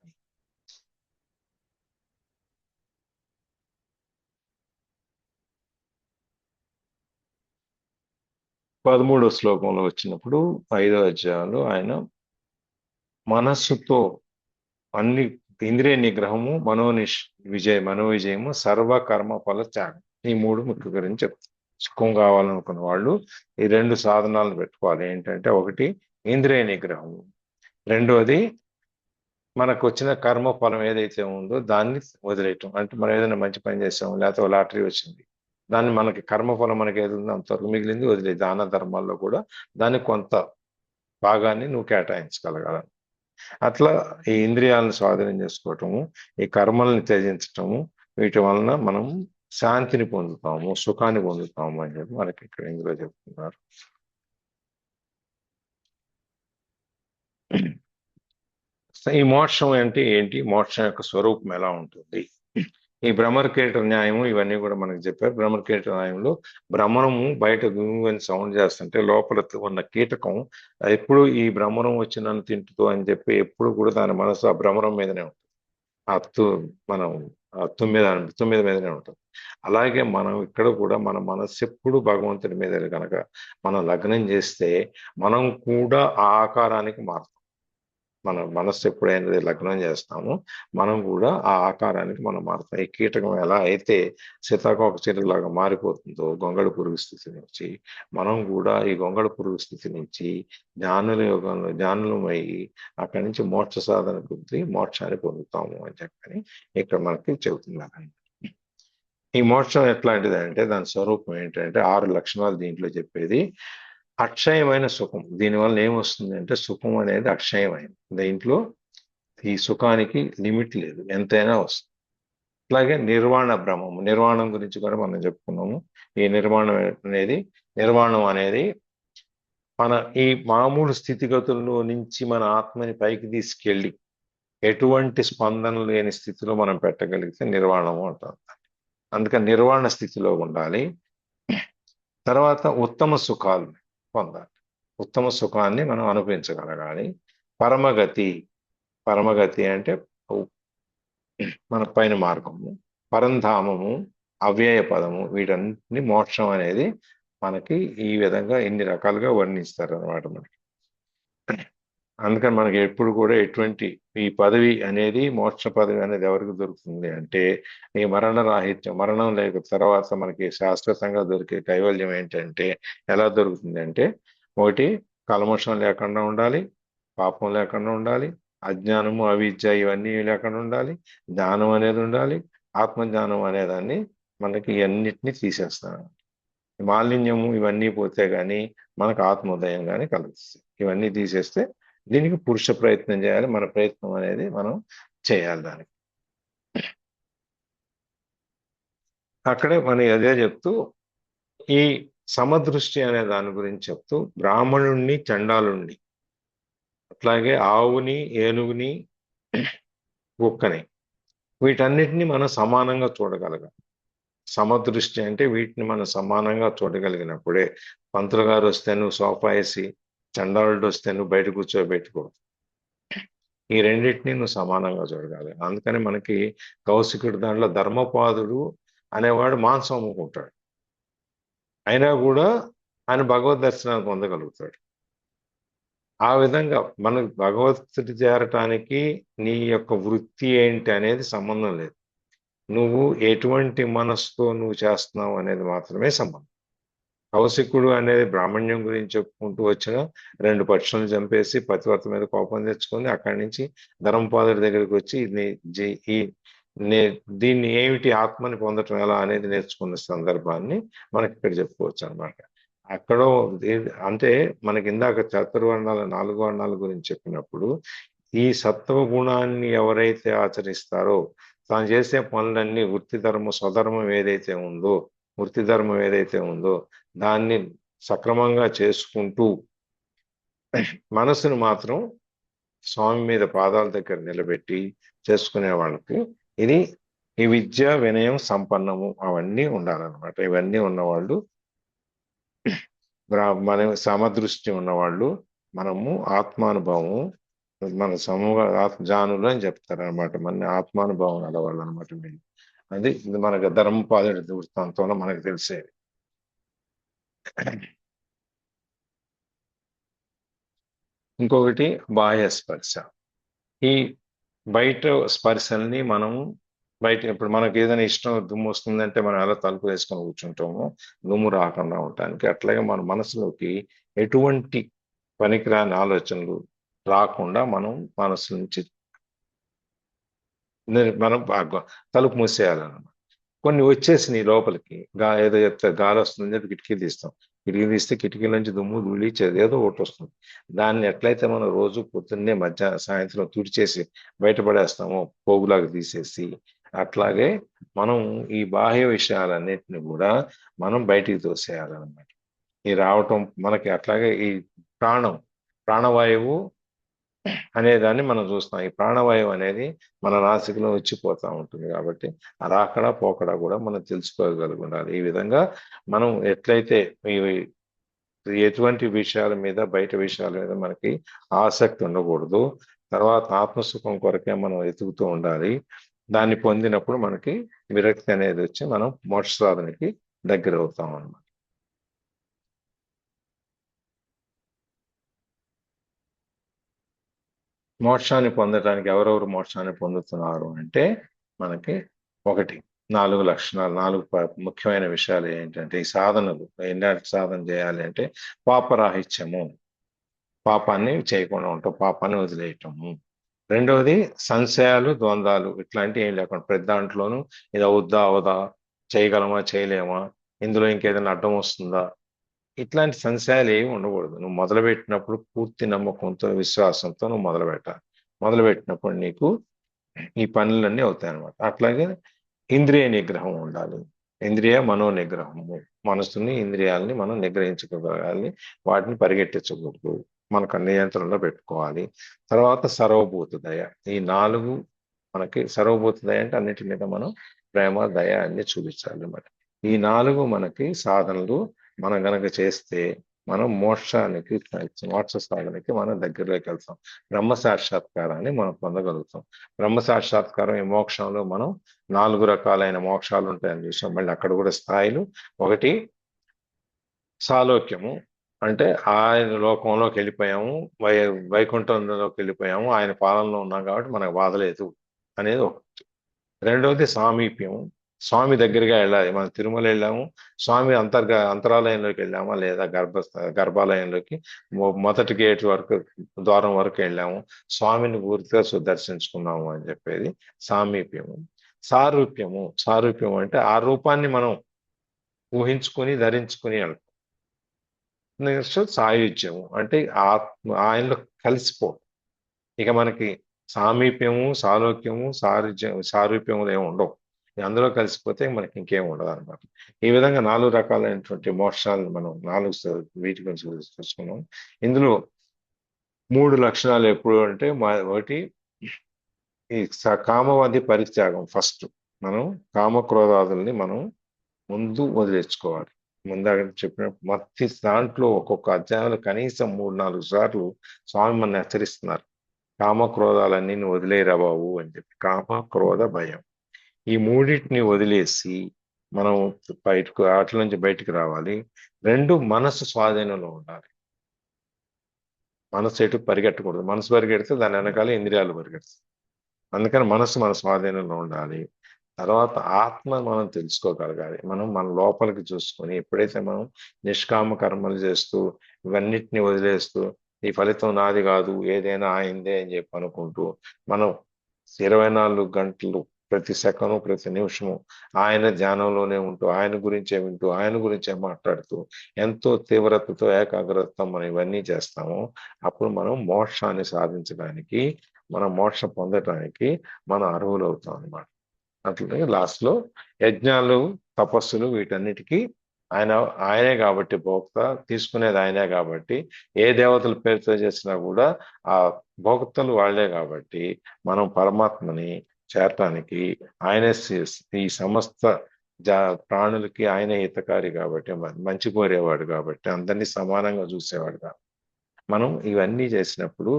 పదమూడో శ్లోకంలో వచ్చినప్పుడు 5వ అధ్యాయంలో ఆయన మనస్సుతో అన్ని ఇంద్రియ నిగ్రహము మనోవిజయము సర్వకర్మ ఫల త్యాగం ఈ 3 ముఖ్య గురించి చెప్తారు. సుఖం కావాలనుకున్న వాళ్ళు ఈ 2 సాధనాలను పెట్టుకోవాలి. ఏంటంటే ఒకటి ఇంద్రియ నిగ్రహము, రెండవది మనకు వచ్చిన కర్మ ఫలం ఏదైతే ఉందో దాన్ని వదిలేయటం. అంటే మనం ఏదైనా మంచి పని చేసాము, లేకపోతే లాటరీ వచ్చింది, దాన్ని మనకి కర్మఫలం మనకి ఏది ఉందో అంతవరకు మిగిలింది వదిలే. దాన ధర్మాల్లో కూడా దానికి కొంత భాగాన్ని నువ్వు కేటాయించగలగాలి. అట్లా ఈ ఇంద్రియాలను స్వాధీనం చేసుకోవటము, ఈ కర్మల్ని త్యజించటము, వీటి వలన మనం శాంతిని పొందుతాము, సుఖాన్ని పొందుతాము అని చెప్పి మనకి ఇక్కడ ఇందులో చెప్తున్నారు. ఈ మోక్షం అంటే ఏంటి, మోక్షం యొక్క స్వరూపం ఎలా ఉంటుంది, ఈ భ్రమరకేట న్యాయము ఇవన్నీ కూడా మనకు చెప్పారు. భ్రమరకేట న్యాయంలో భ్రమణము బయట గుంగుని సౌండ్ చేస్తుంటే లోపల ఉన్న కీటకం ఎప్పుడు ఈ భ్రమరం వచ్చి నన్ను తింటుతో అని చెప్పి ఎప్పుడు కూడా దాని మనసు ఆ భ్రమరం మీదనే ఉంటుంది, మనం తుమ్మిద మీదనే ఉంటుంది. అలాగే మనం ఇక్కడ కూడా మన మనస్సు ఎప్పుడు భగవంతుడి మీద కనుక మనం లగ్నం చేస్తే మనం కూడా ఆ ఆకారానికి మారుతాం. మన మనస్సు ఎప్పుడైనా లగ్నం చేస్తామో మనం కూడా ఆ ఆకారానికి మనం మారుతాం. ఈ కీటకం ఎలా అయితే సీతాకోక చిరులాగా మారిపోతుందో గొంగళ పురుగు స్థితి నుంచి, మనం కూడా ఈ గొంగళ పురుగు స్థితి నుంచి జ్ఞానులమై అక్కడి నుంచి మోక్ష సాధన కొద్ది మోక్షాన్ని పొందుతాము అని చెప్పని ఇక్కడ మనకి చెబుతున్నారు. ఈ మోక్షం ఎట్లాంటిది అంటే దాని స్వరూపం ఏంటంటే 6 లక్షణాలు దీంట్లో చెప్పేది. అక్షయమైన సుఖం, దీనివల్ల ఏమొస్తుంది అంటే సుఖం అనేది అక్షయమైనది. దీంట్లో ఈ సుఖానికి లిమిట్ లేదు, ఎంతైనా వస్తుంది. అలాగే నిర్వాణ బ్రహ్మము, నిర్వాణం గురించి కూడా మనం చెప్పుకున్నాము. ఈ నిర్వాణం అనేది మన ఈ మామూలు స్థితిగతుల్లో నుంచి మన ఆత్మని పైకి తీసుకెళ్ళి ఎటువంటి స్పందన లేని స్థితిలో మనం పెట్టగలిగితే నిర్వాణము అంటాం. అందుకని నిర్వాణ స్థితిలో ఉండాలి. తర్వాత ఉత్తమ సుఖాలు పొందాలి, ఉత్తమ సుఖాన్ని మనం అనుభవించగలగాలి. పరమగతి అంటే మన పైన మార్గము, పరంధామము, అవ్యయ పదము, వీటన్నిటిని మోక్షం అనేది మనకి ఈ విధంగా ఎన్ని రకాలుగా వర్ణిస్తారు అన్నమాట మనకి. అందుకని మనకి ఎప్పుడు కూడా ఎటువంటి ఈ పదవి అనేది మోక్ష పదవి అనేది ఎవరికి దొరుకుతుంది అంటే ఈ మరణరాహిత్యం, మరణం లేక తర్వాత మనకి శాశ్వతంగా దొరికే కైవల్యం ఏంటంటే ఎలా దొరుకుతుంది అంటే ఒకటి కల్మషం లేకుండా ఉండాలి, పాపం లేకుండా ఉండాలి, అజ్ఞానము అవిద్య ఇవన్నీ లేకుండా ఉండాలి, జ్ఞానం అనేది ఉండాలి. ఆత్మజ్ఞానం అనేదాన్ని మనకి అన్నిటినీ తీసేస్తాను. మాలిన్యము ఇవన్నీ పోతే కానీ మనకు ఆత్మోదయం కానీ కలుగుతుంది. ఇవన్నీ తీసేస్తే దీనికి పురుష ప్రయత్నం చేయాలి, మన ప్రయత్నం అనేది మనం చేయాలి. దానికి అక్కడే మనం అదే చెప్తూ ఈ సమదృష్టి అనే దాని గురించి చెప్తూ బ్రాహ్మణుణ్ణి చండాలుణ్ణి అట్లాగే ఆవుని ఏనుగుని కుక్కని వీటన్నిటిని మనం సమానంగా చూడగలగాలి. సమదృష్టి అంటే వీటిని మనం సమానంగా చూడగలిగినప్పుడే పంతులు గారు వస్తే నువ్వు సోఫా వేసి, చండాలుడు వస్తే నువ్వు బయట కూర్చోబెట్టుకో, ఈ రెండింటిని నువ్వు సమానంగా చూడగాలి. అందుకని మనకి కౌశికుడు దాంట్లో ధర్మపాదుడు అనేవాడు మాంసం అమ్ముకుంటాడు, అయినా కూడా ఆయన భగవద్ దర్శనాన్ని పొందగలుగుతాడు. ఆ విధంగా మనకు భగవత్తుడి చేరటానికి నీ యొక్క వృత్తి ఏంటి అనేది సంబంధం లేదు. నువ్వు ఎటువంటి మనసుతో నువ్వు చేస్తున్నావు అనేది మాత్రమే సంబంధం. కౌశికుడు అనేది బ్రాహ్మణ్యం గురించి చెప్పుకుంటూ వచ్చిన 2 పక్షులను చంపేసి పతివ్రత మీద కోపం తెచ్చుకొని అక్కడి నుంచి ధర్మపాదుడి దగ్గరికి వచ్చి దీన్ని ఏమిటి ఆత్మని పొందటం ఎలా అనేది నేర్చుకున్న సందర్భాన్ని మనకి ఇక్కడ చెప్పుకోవచ్చు అనమాట. అక్కడో అంటే మనకి ఇందాక చతుర్వర్ణాల 4 వర్ణాల గురించి చెప్పినప్పుడు ఈ సత్వ గుణాన్ని ఎవరైతే ఆచరిస్తారో తాను చేసే పనులన్నీ వృత్తి ధర్మం ఏదైతే ఉందో దాన్ని సక్రమంగా చేసుకుంటూ మనసును మాత్రం స్వామి మీద పాదాల దగ్గర నిలబెట్టి చేసుకునే వాళ్ళకి ఈ విద్య వినయం సంపన్నము అవన్నీ ఉండాలన్నమాట. ఇవన్నీ ఉన్నవాళ్ళు మన సమదృష్టి ఉన్నవాళ్ళు, మనము ఆత్మానుభవము, మన సమూహ జానులు అని చెప్తారు అనమాట. మన ఆత్మానుభవం అలవాళ్ళు అనమాట. అది మనకు ధర్మపాదుడి వృత్తాంతంలో మనకు తెలిసేది. ఇంకొకటి బాహ్య స్పర్శ. ఈ బయట స్పర్శల్ని మనము ఇప్పుడు మనకి ఏదైనా ఇష్టం దుమ్ము వస్తుందంటే మనం ఎలా తలుపు వేసుకొని కూర్చుంటామో దుమ్ము రాకుండా ఉండటానికి, అట్లాగే మన మనసులోకి ఎటువంటి పనికిరాని ఆలోచనలు రాకుండా మనం మనసు నుంచి మనం తలుపు మూసేయాలన్నమాట. కొన్ని వచ్చేసినాయి లోపలికి, ఏదో చెప్తే గాలి వస్తుందని చెప్పి కిటికీలు తీస్తాం. కిటికీలు తీస్తే కిటికీల నుంచి దుమ్ము ధూళి ఏదో ఒకటి వస్తుంది. దాన్ని ఎట్లయితే మనం రోజు పొద్దున్నే సాయంత్రం తుడిచేసి బయటపడేస్తామో పోగులాగా తీసేసి, అట్లాగే మనం ఈ బాహ్య విషయాలన్నిటిని కూడా మనం బయటికి తోసేయాలన్నమాట. ఈ రావటం మనకి అట్లాగే ఈ ప్రాణవాయువు అనేదాన్ని మనం చూస్తాం. ఈ ప్రాణవాయువు అనేది మన నాసికలో వచ్చిపోతూ ఉంటుంది కాబట్టి ఆ రాకడా పోకడా కూడా మనం తెలుసుకోగలిగి ఉండాలి. ఈ విధంగా మనం ఎట్లయితే ఎటువంటి విషయాల మీద బయట విషయాల మీద మనకి ఆసక్తి ఉండకూడదు. తర్వాత ఆత్మసుఖం కొరకే మనం వెతుకుతూ ఉండాలి. దాన్ని పొందినప్పుడు మనకి విరక్తి అనేది వచ్చి మనం మోక్ష సాధనకి దగ్గర అవుతాం అన్నమాట. మోక్షాన్ని పొందడానికి ఎవరెవరు మోక్షాన్ని పొందుతున్నారు అంటే మనకి 4 లక్షణాలు, 4 ముఖ్యమైన విషయాలు ఏంటంటే ఈ సాధనలు ఎన్నాటి సాధన చేయాలి అంటే పాపరాహిత్యము, పాపాన్ని చేయకుండా ఉంటాం, పాపాన్ని వదిలేయటము. రెండవది సంశయాలు, ద్వంద్వాలు ఇట్లాంటివి ఏం లేకుండా ప్రతి దాంట్లోనూ ఇది అవుద్దా అవదా, చేయగలమా చేయలేమా, ఇందులో ఇంకేదైనా అడ్డం వస్తుందా, ఇట్లాంటి సంశయాలు ఏమి ఉండకూడదు. నువ్వు మొదలుపెట్టినప్పుడు పూర్తి నమ్మకంతో విశ్వాసంతో నువ్వు మొదలుపెట్టినప్పుడు నీకు ఈ పనులన్నీ అవుతాయి అన్నమాట. అట్లాగే ఇంద్రియ నిగ్రహం ఉండాలి. ఇంద్రియ మనో నిగ్రహము, మనసుని ఇంద్రియాలని మనం నిగ్రహించుకోగలగాలి, వాటిని పరిగెట్టించకూడదు, మనకు నియంత్రణలో పెట్టుకోవాలి. తర్వాత సర్వభూత దయ. ఈ 4 మనకి సర్వభూత దయ అంటే అన్నిటి మీద మనం ప్రేమ దయ అన్ని చూపించాలి అన్నమాట. ఈ 4 మనకి సాధనలు మనం గనక చేస్తే మనం మోక్ష సాధనకి మనం దగ్గరలోకి వెళ్తాం. బ్రహ్మ సాక్షాత్కారాన్ని మనం పొందగలుగుతాం. బ్రహ్మ సాక్షాత్కారం ఈ మోక్షంలో మనం 4 రకాలైన మోక్షాలు ఉంటాయని చూసాం. మళ్ళీ అక్కడ కూడా స్థాయిలు. ఒకటి సాలోక్యము, అంటే ఆయన లోకంలోకి వెళ్ళిపోయాము, వైకుంఠంలోకి వెళ్ళిపోయాము, ఆయన పాలనలో ఉన్నాం కాబట్టి మనకు బాధ లేదు అనేది ఒకటి. రెండవది సామీప్యము, స్వామి దగ్గరగా వెళ్ళాలి. మనం తిరుమల వెళ్ళాము, స్వామి అంతరాలయంలోకి వెళ్ళామా లేదా గర్భాలయంలోకి మొదటి గేట్ వరకు, ద్వారం వరకు వెళ్ళాము, స్వామిని పూర్తిగా దర్శించుకున్నాము అని చెప్పేది సామీప్యము. సారూప్యము అంటే ఆ రూపాన్ని మనం ఊహించుకుని ధరించుకుని వెళ్తాం. నెక్స్ట్ సాయుధ్యము అంటే ఆయనలో కలిసిపో. ఇక మనకి సామీప్యము, సాలోక్యము, సారూప్యములు ఏమి ఉండవు. అందులో కలిసిపోతే మనకి ఇంకేం ఉండదు అనమాట. ఈ విధంగా 4 రకాలైనటువంటి మోక్షాలను మనం 4 వీటి గురించి చూసుకున్నాం. ఇందులో 3 లక్షణాలు ఎప్పుడు అంటే ఒకటి ఈ కామవాది పరిత్యాగం. ఫస్ట్ మనం కామక్రోధాదుల్ని మనం ముందు వదిలేసుకోవాలి. ముందాక చెప్పిన ప్రతి దాంట్లో ఒక్కొక్క అధ్యాయంలో కనీసం 3-4 సార్లు స్వామి మన హెచ్చరిస్తున్నారు. కామక్రోధాలన్నీ నువ్వు వదిలేరా బాబు అని చెప్పి. కామ, క్రోధ, భయం ఈ మూడింటిని వదిలేసి మనం బయటకు వాటి నుంచి బయటికి రావాలి. రెండు మనసు స్వాధీనంలో ఉండాలి. మనసు ఎటు పరిగెట్టకూడదు. మనసు పరిగెడితే దాని వెనకాల ఇంద్రియాలు పరిగెడతాయి. అందుకని మనసు మన స్వాధీనంలో ఉండాలి. తర్వాత ఆత్మ మనం తెలుసుకోగలగాలి. మనం మన లోపలికి చూసుకొని ఎప్పుడైతే మనం నిష్కామ కర్మలు చేస్తూ ఇవన్నిటిని వదిలేస్తూ ఈ ఫలితం నాది కాదు ఏదైనా ఆయనదే అని చెప్పి అనుకుంటూ మనం 24 గంటలు ప్రతి సెకను ప్రతి నిమిషము ఆయన ధ్యానంలోనే ఉంటూ ఆయన గురించే వింటూ ఆయన గురించే మాట్లాడుతూ ఎంతో తీవ్రతతో ఏకాగ్రతతో మనం ఇవన్నీ చేస్తాము. అప్పుడు మనం మోక్షాన్ని సాధించడానికి మనం మోక్షం పొందడానికి మనం అర్హులు అవుతాం అన్నమాట. అట్లనే లాస్ట్ లో యజ్ఞాలు తపస్సులు వీటన్నిటికీ ఆయనే కాబట్టి భోక్త, తీసుకునేది ఆయనే కాబట్టి ఏ దేవతల పేరుతో చేసినా కూడా ఆ భోక్తలు వాళ్లే కాబట్టి మనం పరమాత్మని చేరటానికి ఆయనే ఈ సమస్త ప్రాణులకి ఆయనే హితకారి కాబట్టి మంచి కోరేవాడు కాబట్టి అందరినీ సమానంగా చూసేవాడు కాబట్టి మనం ఇవన్నీ చేసినప్పుడు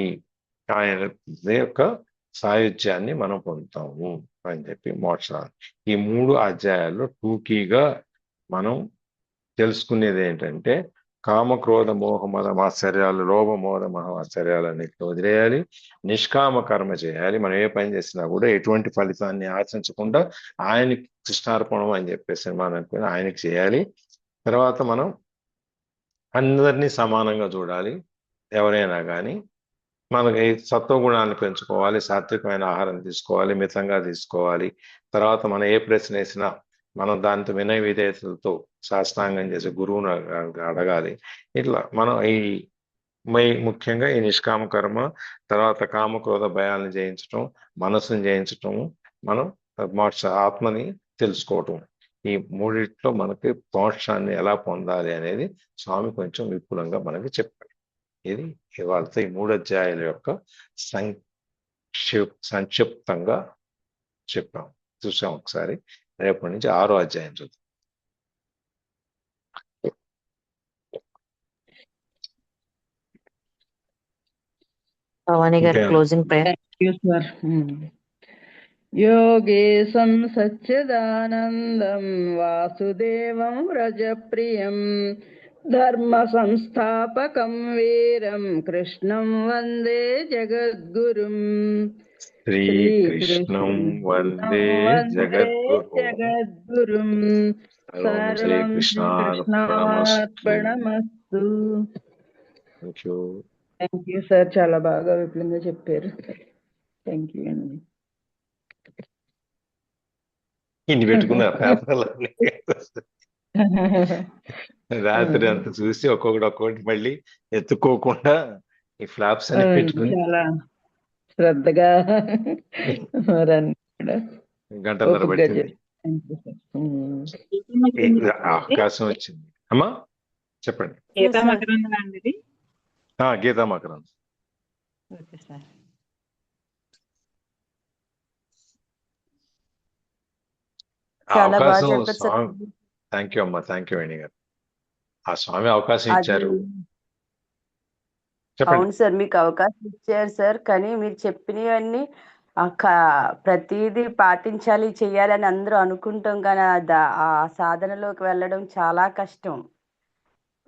ఈ ఆయన యొక్క సాయుధ్యాన్ని మనం పొందుతాము అని చెప్పి మోక్ష. ఈ 3 అధ్యాయాల్లో టూకీగా మనం తెలుసుకునేది ఏంటంటే కామ, క్రోధ, మోహ, మద, మాత్సర్యాలు, లోభ, మోహ, మహమాత్సర్యాలన్నిటిని వదిలేయాలి. నిష్కామ కర్మ చేయాలి. మనం ఏ పని చేసినా కూడా ఎటువంటి ఫలితాన్ని ఆశించకుండా ఆయనకి కృష్ణార్పణం అని చెప్పేసి మనం అనుకుని ఆయనకి చేయాలి. తర్వాత మనం అందరినీ సమానంగా చూడాలి. ఎవరైనా కానీ మనకి సత్వగుణాన్ని పెంచుకోవాలి. సాత్వికమైన ఆహారం తీసుకోవాలి. మితంగా తీసుకోవాలి. తర్వాత మనం ఏ ప్రశ్న వేసినా మనం దాంతో వినయ విధేయతలతో శాస్త్రాంగం చేసి గురువును అడగాలి. ఇట్లా మనం ముఖ్యంగా ఈ నిష్కామ కర్మ, తర్వాత కామక్రోధ భయాలను జయించటం, మనసును జయించటం, మనం మోక్ష ఆత్మని తెలుసుకోవటం. ఈ మూడిట్లో మనకి మోక్షాన్ని ఎలా పొందాలి అనేది స్వామి కొంచెం విపులంగా మనకి చెప్పారు. ఇది ఇవాళ ఈ 3 అధ్యాయాల యొక్క సంక్షిప్తంగా చెప్పాం, చూసాం. ఒకసారి రేపటి నుంచి 6వ అధ్యాయం చూద్దాం. భవానీ గారు క్లోజింగ్ ప్రేయర్. యోగేశం సచ్చిదానందం వాసుదేవం వ్రజప్రియం ధర్మ సంస్థాపకం వీరం కృష్ణం వందే జగద్గురుం. శ్రీకృష్ణం వందే జగద్గురుం. సర్వం శ్రీకృష్ణార్పణమస్తు. థ్యాంక్ యూ సార్, చాలా బాగా విపులంగా చెప్పారు. థ్యాంక్ యూ అండి. ఇన్ని పెట్టుకున్నారు రాత్రి అంత చూసి ఒక్కొక్కటి మళ్ళీ ఎత్తుకోకుండా ఈ ఫ్లాప్స్ అని పెట్టుకుని చాలా శ్రద్ధగా గంటన్నర పట్టింది. అవకాశం వచ్చింది. అమ్మా చెప్పండి. గీతా మకరందం అండి. గీతా మకరందం. అవకాశం స్వామి. థ్యాంక్ యూ అమ్మా, థ్యాంక్ యూ వేణి గారు. ఆ స్వామి అవకాశం ఇచ్చారు. అవును సార్, మీకు అవకాశం ఇచ్చారు సార్. కానీ మీరు చెప్పినవన్నీ ప్రతిదీ పాటించాలి, చెయ్యాలని అందరూ అనుకుంటాం, కానీ ఆ సాధనలోకి వెళ్ళడం చాలా కష్టం.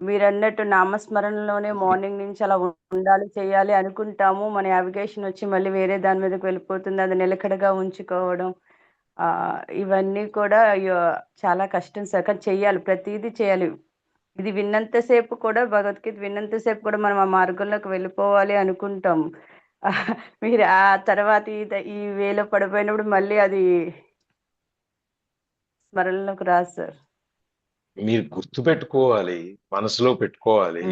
మీరు అన్నట్టు నామస్మరణలోనే మార్నింగ్ నుంచి అలా ఉండాలి, చెయ్యాలి అనుకుంటాము. మన నావిగేషన్ వచ్చి మళ్ళీ వేరే దాని మీదకి వెళ్ళిపోతుంది. అది నిలకడగా ఉంచుకోవడం, ఇవన్నీ కూడా చాలా కష్టం సార్. కానీ చెయ్యాలి, ప్రతిదీ చేయాలి. ఇది విన్నంతసేపు కూడా, భగవద్గీత విన్నంతసేపు కూడా మనం ఆ మార్గంలోకి వెళ్ళిపోవాలి అనుకుంటాం. మీరు ఆ తర్వాత ఈ వేలో పడిపోయినప్పుడు మళ్ళీ అది స్మరణలోకి రాదు సార్. మీరు గుర్తు పెట్టుకోవాలి, మనసులో పెట్టుకోవాలి,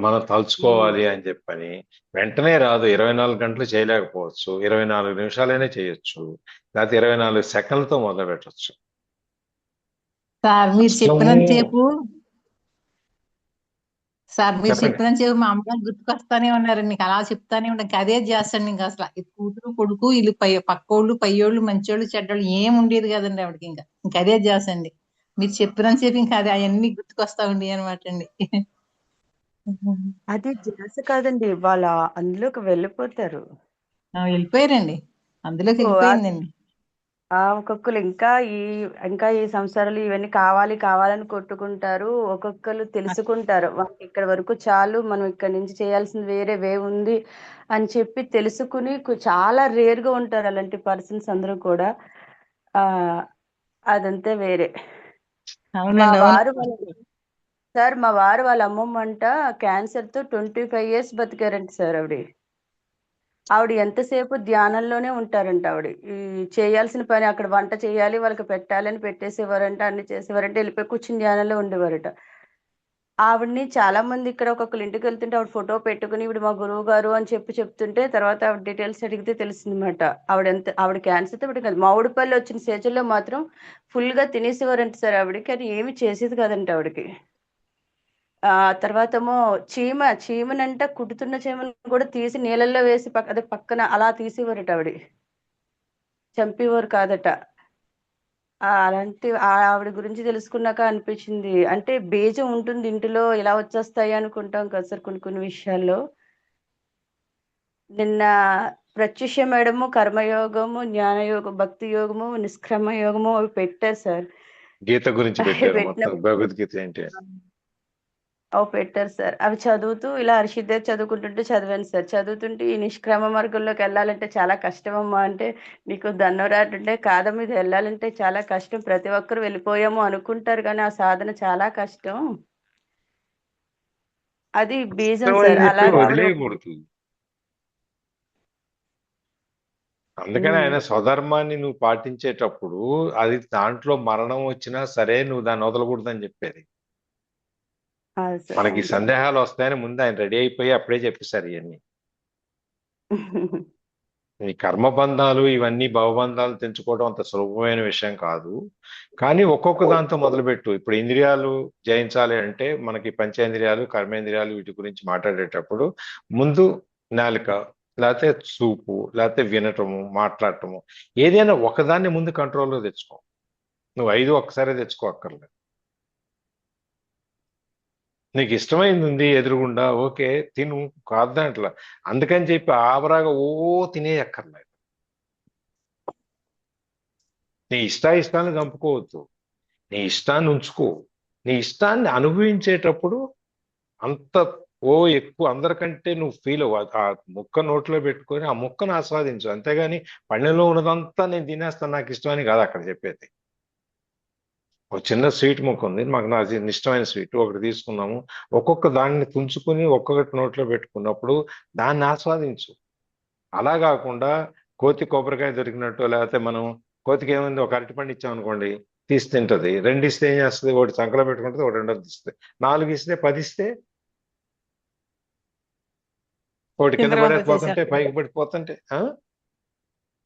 మనం తలుచుకోవాలి అని చెప్పని. వెంటనే రాదు. 24 గంటలు చేయలేకపోవచ్చు, 24 నిమిషాలైనా చేయొచ్చు, లేకపోతే 24 సెకండ్లతో మొదలు పెట్టచ్చు. మీరు చెప్పినంతసేపు మా అమ్మగారు గుర్తుకొస్తానే ఉన్నారు. నీకు అలా చెప్తానే ఉంటాను. అదే చేస్తాను. నీకు అసలు కూతురు కొడుకు వీళ్ళు పక్కోళ్ళు పయ్యోళ్ళు మంచోళ్ళు చెడ్డోళ్ళు ఏం ఉండేది కదండి ఆవిడకి. ఇంకా అదే చేసండి. మీరు చెప్పినంతసేపు ఇంకా అది అవన్నీ గుర్తుకొస్తా ఉండి అనమాట అండి. అది ధ్యాస కాదండి. వాళ్ళ అందులోకి వెళ్ళిపోతారు. వెళ్ళిపోయారండి, అందులోకి ఓ వెళ్ళిపోయిందండి. ఒక్కొక్కరు ఇంకా ఈ సంసారాలు ఇవన్నీ కావాలి కావాలని కొట్టుకుంటారు. ఒక్కొక్కరు తెలుసుకుంటారు మనకి ఇక్కడ వరకు చాలు, మనం ఇక్కడ నుంచి చేయాల్సింది వేరే ఉంది అని చెప్పి తెలుసుకుని చాలా రేర్ గా ఉంటారు అలాంటి పర్సన్స్ అందరూ కూడా. ఆ అదంతే వేరే. మా అవునండి, అవును. వారు సార్, మా వారు వాళ్ళ అమ్మమ్మ అంట క్యాన్సర్ తో 25 years బతికారంట సార్ ఆవిడ. ఆవిడ ఎంతసేపు ధ్యానంలోనే ఉంటారంట ఆవిడ. ఈ చేయాల్సిన పని అక్కడ వంట చేయాలి, వాళ్ళకి పెట్టాలని పెట్టేసేవారంట, అన్ని చేసేవారంట, వెళ్ళిపోయి కూర్చుని ధ్యానంలో ఉండేవారట. ఆవిడని చాలా మంది ఇక్కడ ఒక్కొక్కరు ఇంటికి వెళ్తుంటే ఆవిడ ఫోటో పెట్టుకుని ఈవిడ మా గురువు గారు అని చెప్తుంటే తర్వాత ఆవిడ డీటెయిల్స్ అడిగితే తెలిసిందన్నమాట. ఆవిడ క్యాన్సర్ తో కాదు, మామిడిపల్లి వచ్చిన స్టేజ్లో మాత్రం ఫుల్ గా తినేసేవారంట సార్ ఆవిడకి. కానీ ఏమి చేసేది కాదంట ఆవిడకి. తర్వాతేమో చీమనంట, కుడుతున్న చీమను కూడా తీసి నీళ్ళల్లో వేసి అదే పక్కన అలా తీసేవారట ఆవిడ. చంపేవారు కాదట. అలాంటి ఆవిడ గురించి తెలుసుకున్నాక అనిపించింది. అంటే బీజం ఉంటుంది ఇంటిలో, ఇలా వచ్చేస్తాయి అనుకుంటాం కదా సార్ కొన్ని కొన్ని విషయాల్లో. నిన్న ప్రత్యుష మేడము కర్మయోగము, జ్ఞానయోగం, భక్తి యోగము, నిష్క్రమ యోగము అవి పెట్టారు సార్. గీత గురించి అవి పెట్టారు, పెట్టిన మొత్తం భగవద్గీత ఏంటి అని. పెట్టారు సార్. అవి చదువుతూ ఇలా హర్షిద్దే చదువుకుంటుంటే చదివాను సార్. చదువుతుంటే ఈ నిష్క్రమ మార్గంలోకి వెళ్ళాలంటే చాలా కష్టమమ్మా అంటే, నీకు దండవరాటుంటే కాదమ్మ, ఇది వెళ్ళాలంటే చాలా కష్టం, ప్రతి ఒక్కరు వెళ్ళిపోయాము అనుకుంటారు కానీ ఆ సాధన చాలా కష్టం. అది బీజం ఇష్టం అని సార్. చెప్పి అలాగే ఆవిడ వదిలేయకూడదు. అందుకని ఆయన స్వధర్మాన్ని నువ్వు పాటించేటప్పుడు అది దాంట్లో మరణం వచ్చినా సరే నువ్వు దాన్ని వదలకూడదని చెప్పేది. సార్ మనకి అవును సార్. సందేహాలు వస్తాయని ముందు ఆయన రెడీ అయిపోయి అప్పుడే చెప్పేశారు ఇవన్నీ. ఈ కర్మబంధాలు ఇవన్నీ భవబంధాలు తెంచుకోవడం అంత సులభమైన విషయం కాదు. కానీ ఒక్కొక్క దాంతో మొదలుపెట్టు. ఇప్పుడు ఇంద్రియాలు జయించాలి అంటే మనకి పంచేంద్రియాలు, కర్మేంద్రియాలు వీటి గురించి మాట్లాడేటప్పుడు ముందు నాలుక, లేకపోతే చూపు, లేకపోతే వినటము, మాట్లాడటము, ఏదైనా ఒకదాన్ని ముందు కంట్రోల్లో తెచ్చుకో. నువ్వు 5 ఒక్కసారి తెచ్చుకోక్కర్లేదు. నీకు ఇష్టమైంది ఉంది ఎదురుగుండా, ఓకే తిను, కాదంట్లా. అందుకని చెప్పి ఆబరాగా తినేయక్కర్లేదు. నీ ఇష్టాన్ని చంపుకోవద్దు, నీ ఇష్టాన్ని ఉంచుకో. నీ ఇష్టాన్ని అనుభవించేటప్పుడు అంత ఎక్కువ అందరికంటే నువ్వు ఫీల్ అవ్వ. ఆ ముక్క నోట్లో పెట్టుకొని ఆ ముక్కను ఆస్వాదించు, అంతేగాని పళ్ళెంలో ఉన్నదంతా నేను తినేస్తాను నాకు ఇష్టమని కాదు అక్కడ చెప్పేది. ఒక చిన్న స్వీట్ ముక్క ఉంది, మాకు నా ఇష్టమైన స్వీట్ ఒకటి తీసుకున్నాము, ఒక్కొక్క దాన్ని తుంచుకుని ఒక్కొక్కటి నోట్లో పెట్టుకున్నప్పుడు దాన్ని ఆస్వాదించు. అలా కాకుండా కోతి కొబ్బరికాయ దొరికినట్టు, లేకపోతే మనం కోతికి ఏముంది ఒక అరటిపండు ఇచ్చామనుకోండి, తీసి తింటది. 2 ఇస్తే ఏం చేస్తుంది, ఒకటి సంకలో పెట్టుకుంటుంది, ఒకటి రెండోది ఇస్తుంది. 4 ఇస్తే 10 ఇస్తే ఒకటి కింద చిందరవందర పడేపోతుంటే చేసేస్తుంది, పైకి పడిపోతుంటే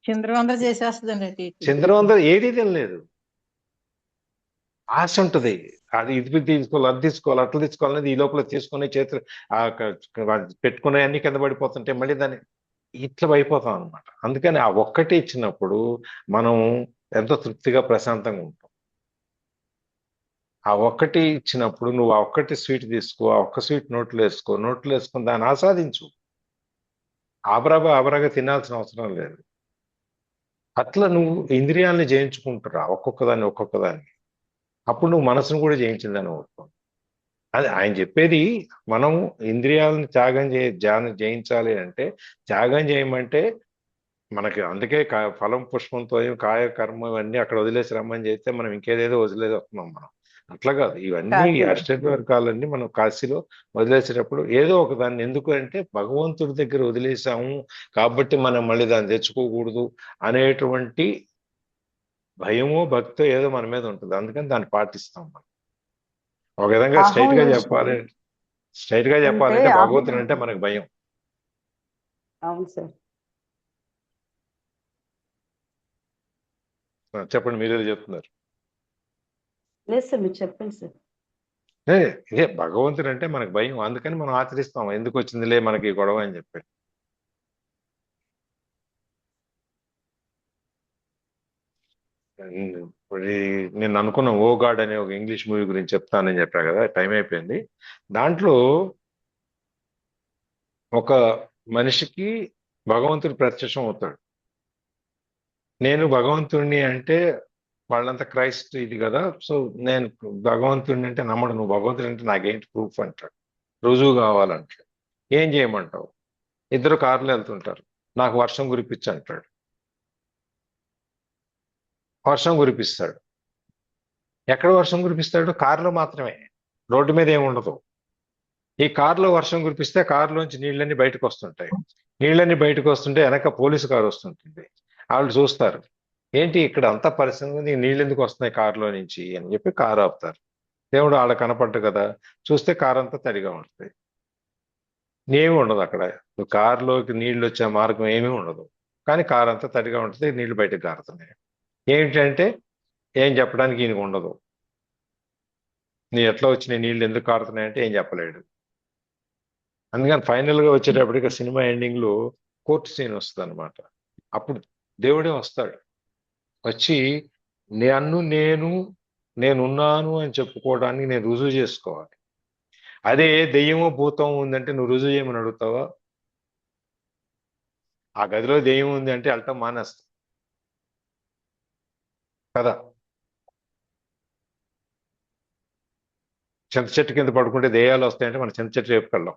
చిందరవందర చేసేస్తుందండి అటు ఇటు. చిందరం అందరూ ఏదీ తినలేదు. ఆశ ఉంటది, అది ఇది తీసుకోవాలి, అది తీసుకోవాలి, అట్లా తీసుకోవాలనేది ఈ లోపల తీసుకునే చేతులు పెట్టుకునే అన్ని కింద పడిపోతుంటే మళ్ళీ దాన్ని ఇట్లా అయిపోతాం అనమాట. అందుకని ఆ ఒక్కటి ఇచ్చినప్పుడు మనం ఎంతో తృప్తిగా ప్రశాంతంగా ఉంటాం. ఆ ఒక్కటి ఇచ్చినప్పుడు నువ్వు ఆ ఒక్కటి స్వీట్ తీసుకో, ఆ ఒక్క స్వీట్ నోట్లో వేసుకొని దాన్ని ఆస్వాదించు. ఆబరాగా తినాల్సిన అవసరం లేదు. అట్లా నువ్వు ఇంద్రియాలని జయించుకుంటురా ఒక్కొక్కదాన్ని. అప్పుడు నువ్వు మనసును కూడా జయించిందని ఊరుకో. అది ఆయన చెప్పేది. మనం ఇంద్రియాలను జయించాలి అంటే, త్యాగం చేయమంటే మనకి అందుకే ఫలం పుష్పంతో కాయ కర్మ ఇవన్నీ అక్కడ వదిలేసి రమ్మని చెప్తే మనం ఇంకేదేదో వదిలేసి వస్తున్నాం మనం. అట్లా కాదు, ఇవన్నీ కాదు. అష్టవర్గాలన్నీ మనం కాశీలో వదిలేసేటప్పుడు ఏదో ఒక దాన్ని, ఎందుకు అంటే భగవంతుడి దగ్గర వదిలేసాము కాబట్టి మనం మళ్ళీ దాన్ని తెచ్చుకోకూడదు అనేటువంటి భయమో భక్తో ఏదో మన మీద ఉంటుంది. అందుకని దాన్ని పాటిస్తాం మనం. ఒక విధంగా అహం స్ట్రైట్ గా అంటే చెప్పాలంటే అహం. భగవంతుడు అంటే మనకు భయం. అవును సార్. చెప్పండి, మీరేదో చెప్తున్నారు. లేదు సార్, మీరు చెప్పండి సార్. ఇదే భగవంతుడు అంటే మనకు భయం, అందుకని మనం ఆచరిస్తాం. ఎందుకు వచ్చిందిలే మనకి ఈ గొడవ అని చెప్పి. ఇప్పుడు నేను అనుకున్న ఓ గాడ్ అనే ఒక ఇంగ్లీష్ మూవీ గురించి చెప్తానని చెప్పా కదా, టైం అయిపోయింది. దాంట్లో ఒక మనిషికి భగవంతుడు ప్రత్యక్షం అవుతాడు. నేను భగవంతుడిని అంటే వాళ్ళంతా క్రైస్ట్ ఇది కదా, సో నేను భగవంతుడిని అంటే నమ్మడు. నువ్వు భగవంతుడు అంటే నాకేంటి ప్రూఫ్ అంటాడు, రుజువు కావాలంటాడు. ఏం చేయమంటావు? ఇద్దరు కార్లు వెళ్తుంటారు, నాకు వర్షం కురిపించు అంటాడు. వర్షం కురిపిస్తాడు. ఎక్కడ వర్షం కురిపిస్తాడు? కారులో మాత్రమే, రోడ్డు మీద ఏమి ఉండదు. ఈ కారులో వర్షం కురిపిస్తే కారులోంచి నీళ్ళన్నీ బయటకు వస్తుంటాయి. నీళ్ళన్నీ బయటకు వస్తుంటే వెనక పోలీసు కారు వస్తుంటుంది. వాళ్ళు చూస్తారు, ఏంటి ఇక్కడ అంతా పరిశ్రమ ఉంది, నీళ్ళు ఎందుకు వస్తున్నాయి కారులో నుంచి అని చెప్పి కారు ఆపుతారు. దేవుడు ఆడ కనపడ్డు కదా, చూస్తే కారు అంతా తడిగా ఉంటుంది, ఏమీ ఉండదు అక్కడ. కారులోకి నీళ్ళు వచ్చే మార్గం ఏమీ ఉండదు, కానీ కారు అంతా తడిగా ఉంటుంది, నీళ్లు బయటకు కారుతున్నాయి. ఏంటంటే ఏం చెప్పడానికి ఈయనకు ఉండదు. నీ ఎట్లా వచ్చినాయి నీళ్ళు, ఎందుకు కారుతున్నాయంటే ఏం చెప్పలేడు. అందుకని ఫైనల్ గా వచ్చేటప్పటికి సినిమా ఎండింగ్ లో కోర్టు సీన్ వస్తుంది అనమాట. అప్పుడు దేవుడే వస్తాడు, వచ్చి నేనున్నాను అని చెప్పుకోవడానికి నేను రుజువు చేసుకోవాలి. అదే దెయ్యమో భూతం ఉందంటే నువ్వు రుజువు చేయమని అడుగుతావా? ఆ గదిలో దెయ్యం ఉంది అంటే వెళ్ళటం మానేస్తా కదా. చింత చెట్టు కింద పడుకుంటే దెయ్యాలు వస్తాయంటే మనం చింత చెట్టు వైపుకి వెళ్ళాం.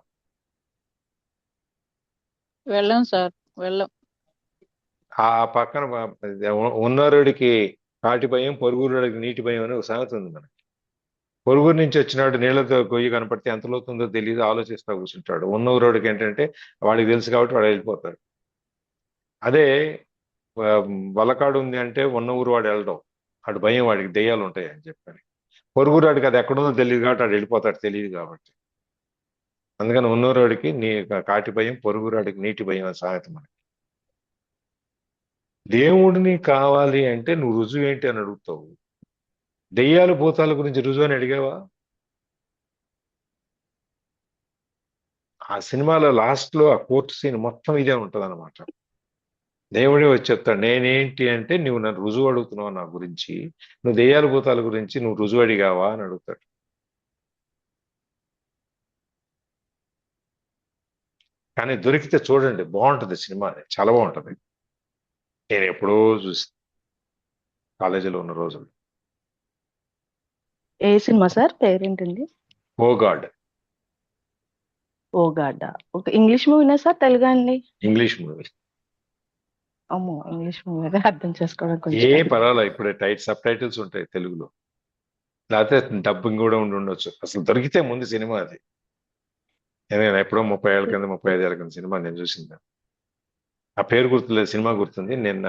వెళ్ళం సార్, వెళ్ళం. ఆ పక్కన ఉన్నరుడికి కాటి భయం, పొరుగురుడికి నీటి భయం అని ఒక సామెత ఉంది మనకి. పొరుగురు నుంచి వచ్చినాడు నీళ్లతో గొయ్యి కనపడితే ఎంత లోతుందో తెలియదు, ఆలోచిస్తా కూర్చుంటాడు. ఉన్నూరోడికి ఏంటంటే వాడికి తెలుసు కాబట్టి వాడు వెళ్ళిపోతాడు. అదే ఆ, వలకాడు ఉంది అంటే ఉన్న ఊరు వాడు వెళ్ళడం, వాడు భయం, వాడికి దెయ్యాలు ఉంటాయి అని చెప్పని. పొరుగురు వాడికి అది ఎక్కడుందో తెలియదు కాబట్టి వాడు వెళ్ళిపోతాడు, తెలియదు కాబట్టి. అందుకని ఉన్నూరోడికి కాటి భయం, పొరుగురాడికి నీటి భయం అని సామెత మనకి. దేవుడిని కావాలి అంటే నువ్వు రుజువు ఏంటి అని అడుగుతావు. దెయ్యాలు భూతాల గురించి రుజువు అని అడిగావా? ఆ సినిమాలో లాస్ట్ లో ఆ కోర్టు సీన్ మొత్తం ఇదే ఉంటది అనమాట. దేవుడే వచ్చి చెప్తాడు, నేనేంటి అంటే నువ్వు నన్ను రుజువు అడుగుతున్నావు నా గురించి, నువ్వు దెయ్యాల భూతాల గురించి నువ్వు రుజువు అడిగావా అని అడుగుతాడు. కానీ దొరికితే చూడండి, బాగుంటది సినిమా, చాలా బాగుంటది. నేను ఎప్పుడో చూసి కాలేజీలో ఉన్న రోజులు. ఏ సినిమా సార్, పేరేంటండి? ఓ గాడ్. ఓ గాడ్. ఒక ఇంగ్లీష్ మూవీనా సార్, తెలుగా అండి? English movie. అమ్మో, ఇంగ్లీష్ మూవీ అర్థం చేసుకోవడం ఏ కొంచెం. పర్వాలేదు, ఇప్పుడు సబ్ టైటిల్స్ ఉంటాయి తెలుగులో, లేకపోతే డబ్బింగ్ కూడా ఉండొచ్చు. అసలు దొరికితే ముందు సినిమా అది. నేను ఎప్పుడో 30 ఏళ్ళ కింద 35 ఏళ్ళ కింద సినిమా నేను చూసింది. ఆ పేరు గుర్తులేదు, సినిమా గుర్తుంది. నిన్న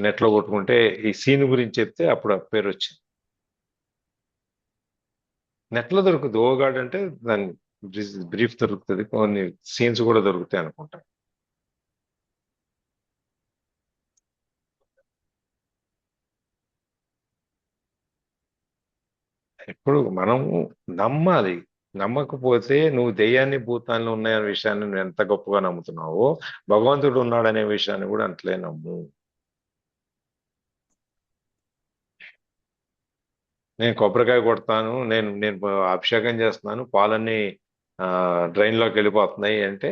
నెట్లో కొట్టుకుంటే ఈ సీన్ గురించి చెప్తే అప్పుడు ఆ పేరు వచ్చింది. నెట్లో దొరుకుతుంది. ఓ గాడ్ అంటే దాని బ్రీఫ్ దొరుకుతుంది, కొన్ని సీన్స్ కూడా దొరుకుతాయి అనుకుంటా. ఇప్పుడు మనము నమ్మాలి. నమ్మకపోతే నువ్వు దెయ్యాన్ని భూతాన్ని ఉన్నాయనే విషయాన్ని నువ్వు ఎంత గొప్పగా నమ్ముతున్నావో, భగవంతుడు ఉన్నాడనే విషయాన్ని కూడా అంతలే నమ్ము. నేను కొబ్బరికాయ కొడతాను, నేను నేను అభిషేకం చేస్తున్నాను, పాలన్నీ డ్రైన్లోకి వెళ్ళిపోతున్నాయి అంటే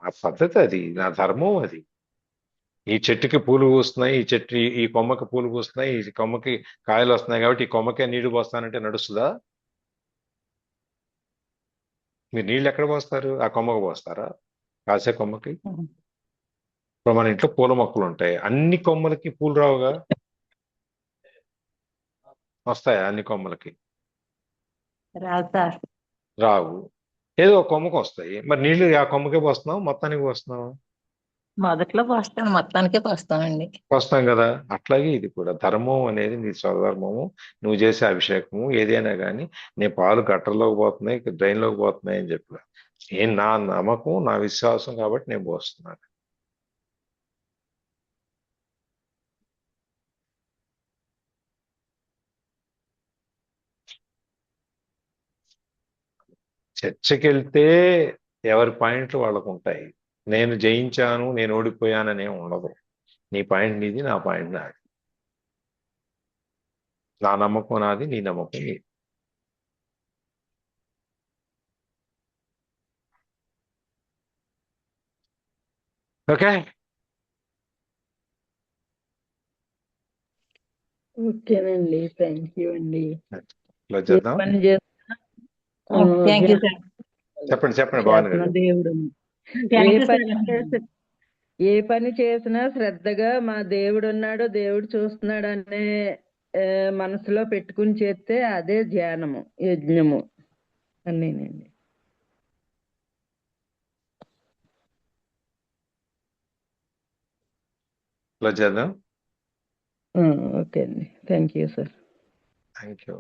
ఆ పద్ధతి అది, నా ధర్మం అది. ఈ చెట్టుకి పూలు పూస్తున్నాయి, ఈ చెట్టు ఈ కొమ్మకి పూలు పూస్తున్నాయి, ఈ కొమ్మకి కాయలు వస్తున్నాయి కాబట్టి ఈ కొమ్మకే నీళ్లు పోస్తానంటే నడుస్తుందా? మీరు నీళ్ళు ఎక్కడ పోస్తారు? ఆ కొమ్మకు పోస్తారా? కాసే కొమ్మకి. ఇప్పుడు మన ఇంట్లో పూల మొక్కలు ఉంటాయి, అన్ని కొమ్మలకి పూలు రావుగా. వస్తాయా అన్ని కొమ్మలకి? రాదు సార్. రావు. ఏదో ఒక కొమ్మకు వస్తాయి. మరి నీళ్లు ఆ కొమ్మకే పోస్తున్నావు, మొత్తానికి పోస్తున్నావు? మొదట్లో పోస్తాను, మొత్తానికే పోస్తామండి. వస్తాం కదా. అట్లాగే ఇది కూడా ధర్మం అనేది నీ స్వధర్మము. నువ్వు చేసే అభిషేకము ఏదైనా కానీ, నీ పాలు గట్టర్లోకి పోతున్నాయి, డ్రైన్లోకి పోతున్నాయి అని చెప్పి, ఏం నా నమ్మకం, నా విశ్వాసం కాబట్టి నేను పోస్తున్నాను. చర్చకి వెళ్తే ఎవరి పాయింట్లు వాళ్ళకు ఉంటాయి. నేను జయించాను, నేను ఓడిపోయాననే ఉండదు. నీ పాయింట్ నీది, నా పాయింట్ నాది. నా నమ్మకం నాది, నీ నమ్మకం నీది. ఓకే. ఓకేనండి, థ్యాంక్ యూ అండి. క్లోజ్ ఏ చేద్దాం. పని చేస్తున్నా థ్యాంక్ యూ సార్. చెప్పండి భవాని చేస్తున్న గారు. దేవుడు థ్యాంక్ యూ పని సార్. చేసి ఏ పని చేసినా శ్రద్ధగా మా దేవుడు ఉన్నాడు, దేవుడు చూస్తున్నాడు అనే మనసులో పెట్టుకుని చేస్తే అదే ధ్యానము, యజ్ఞము అన్నీనండి. క్లోజ్ చేద్దాం. ఓకే అండి, thank you sir. Thank you.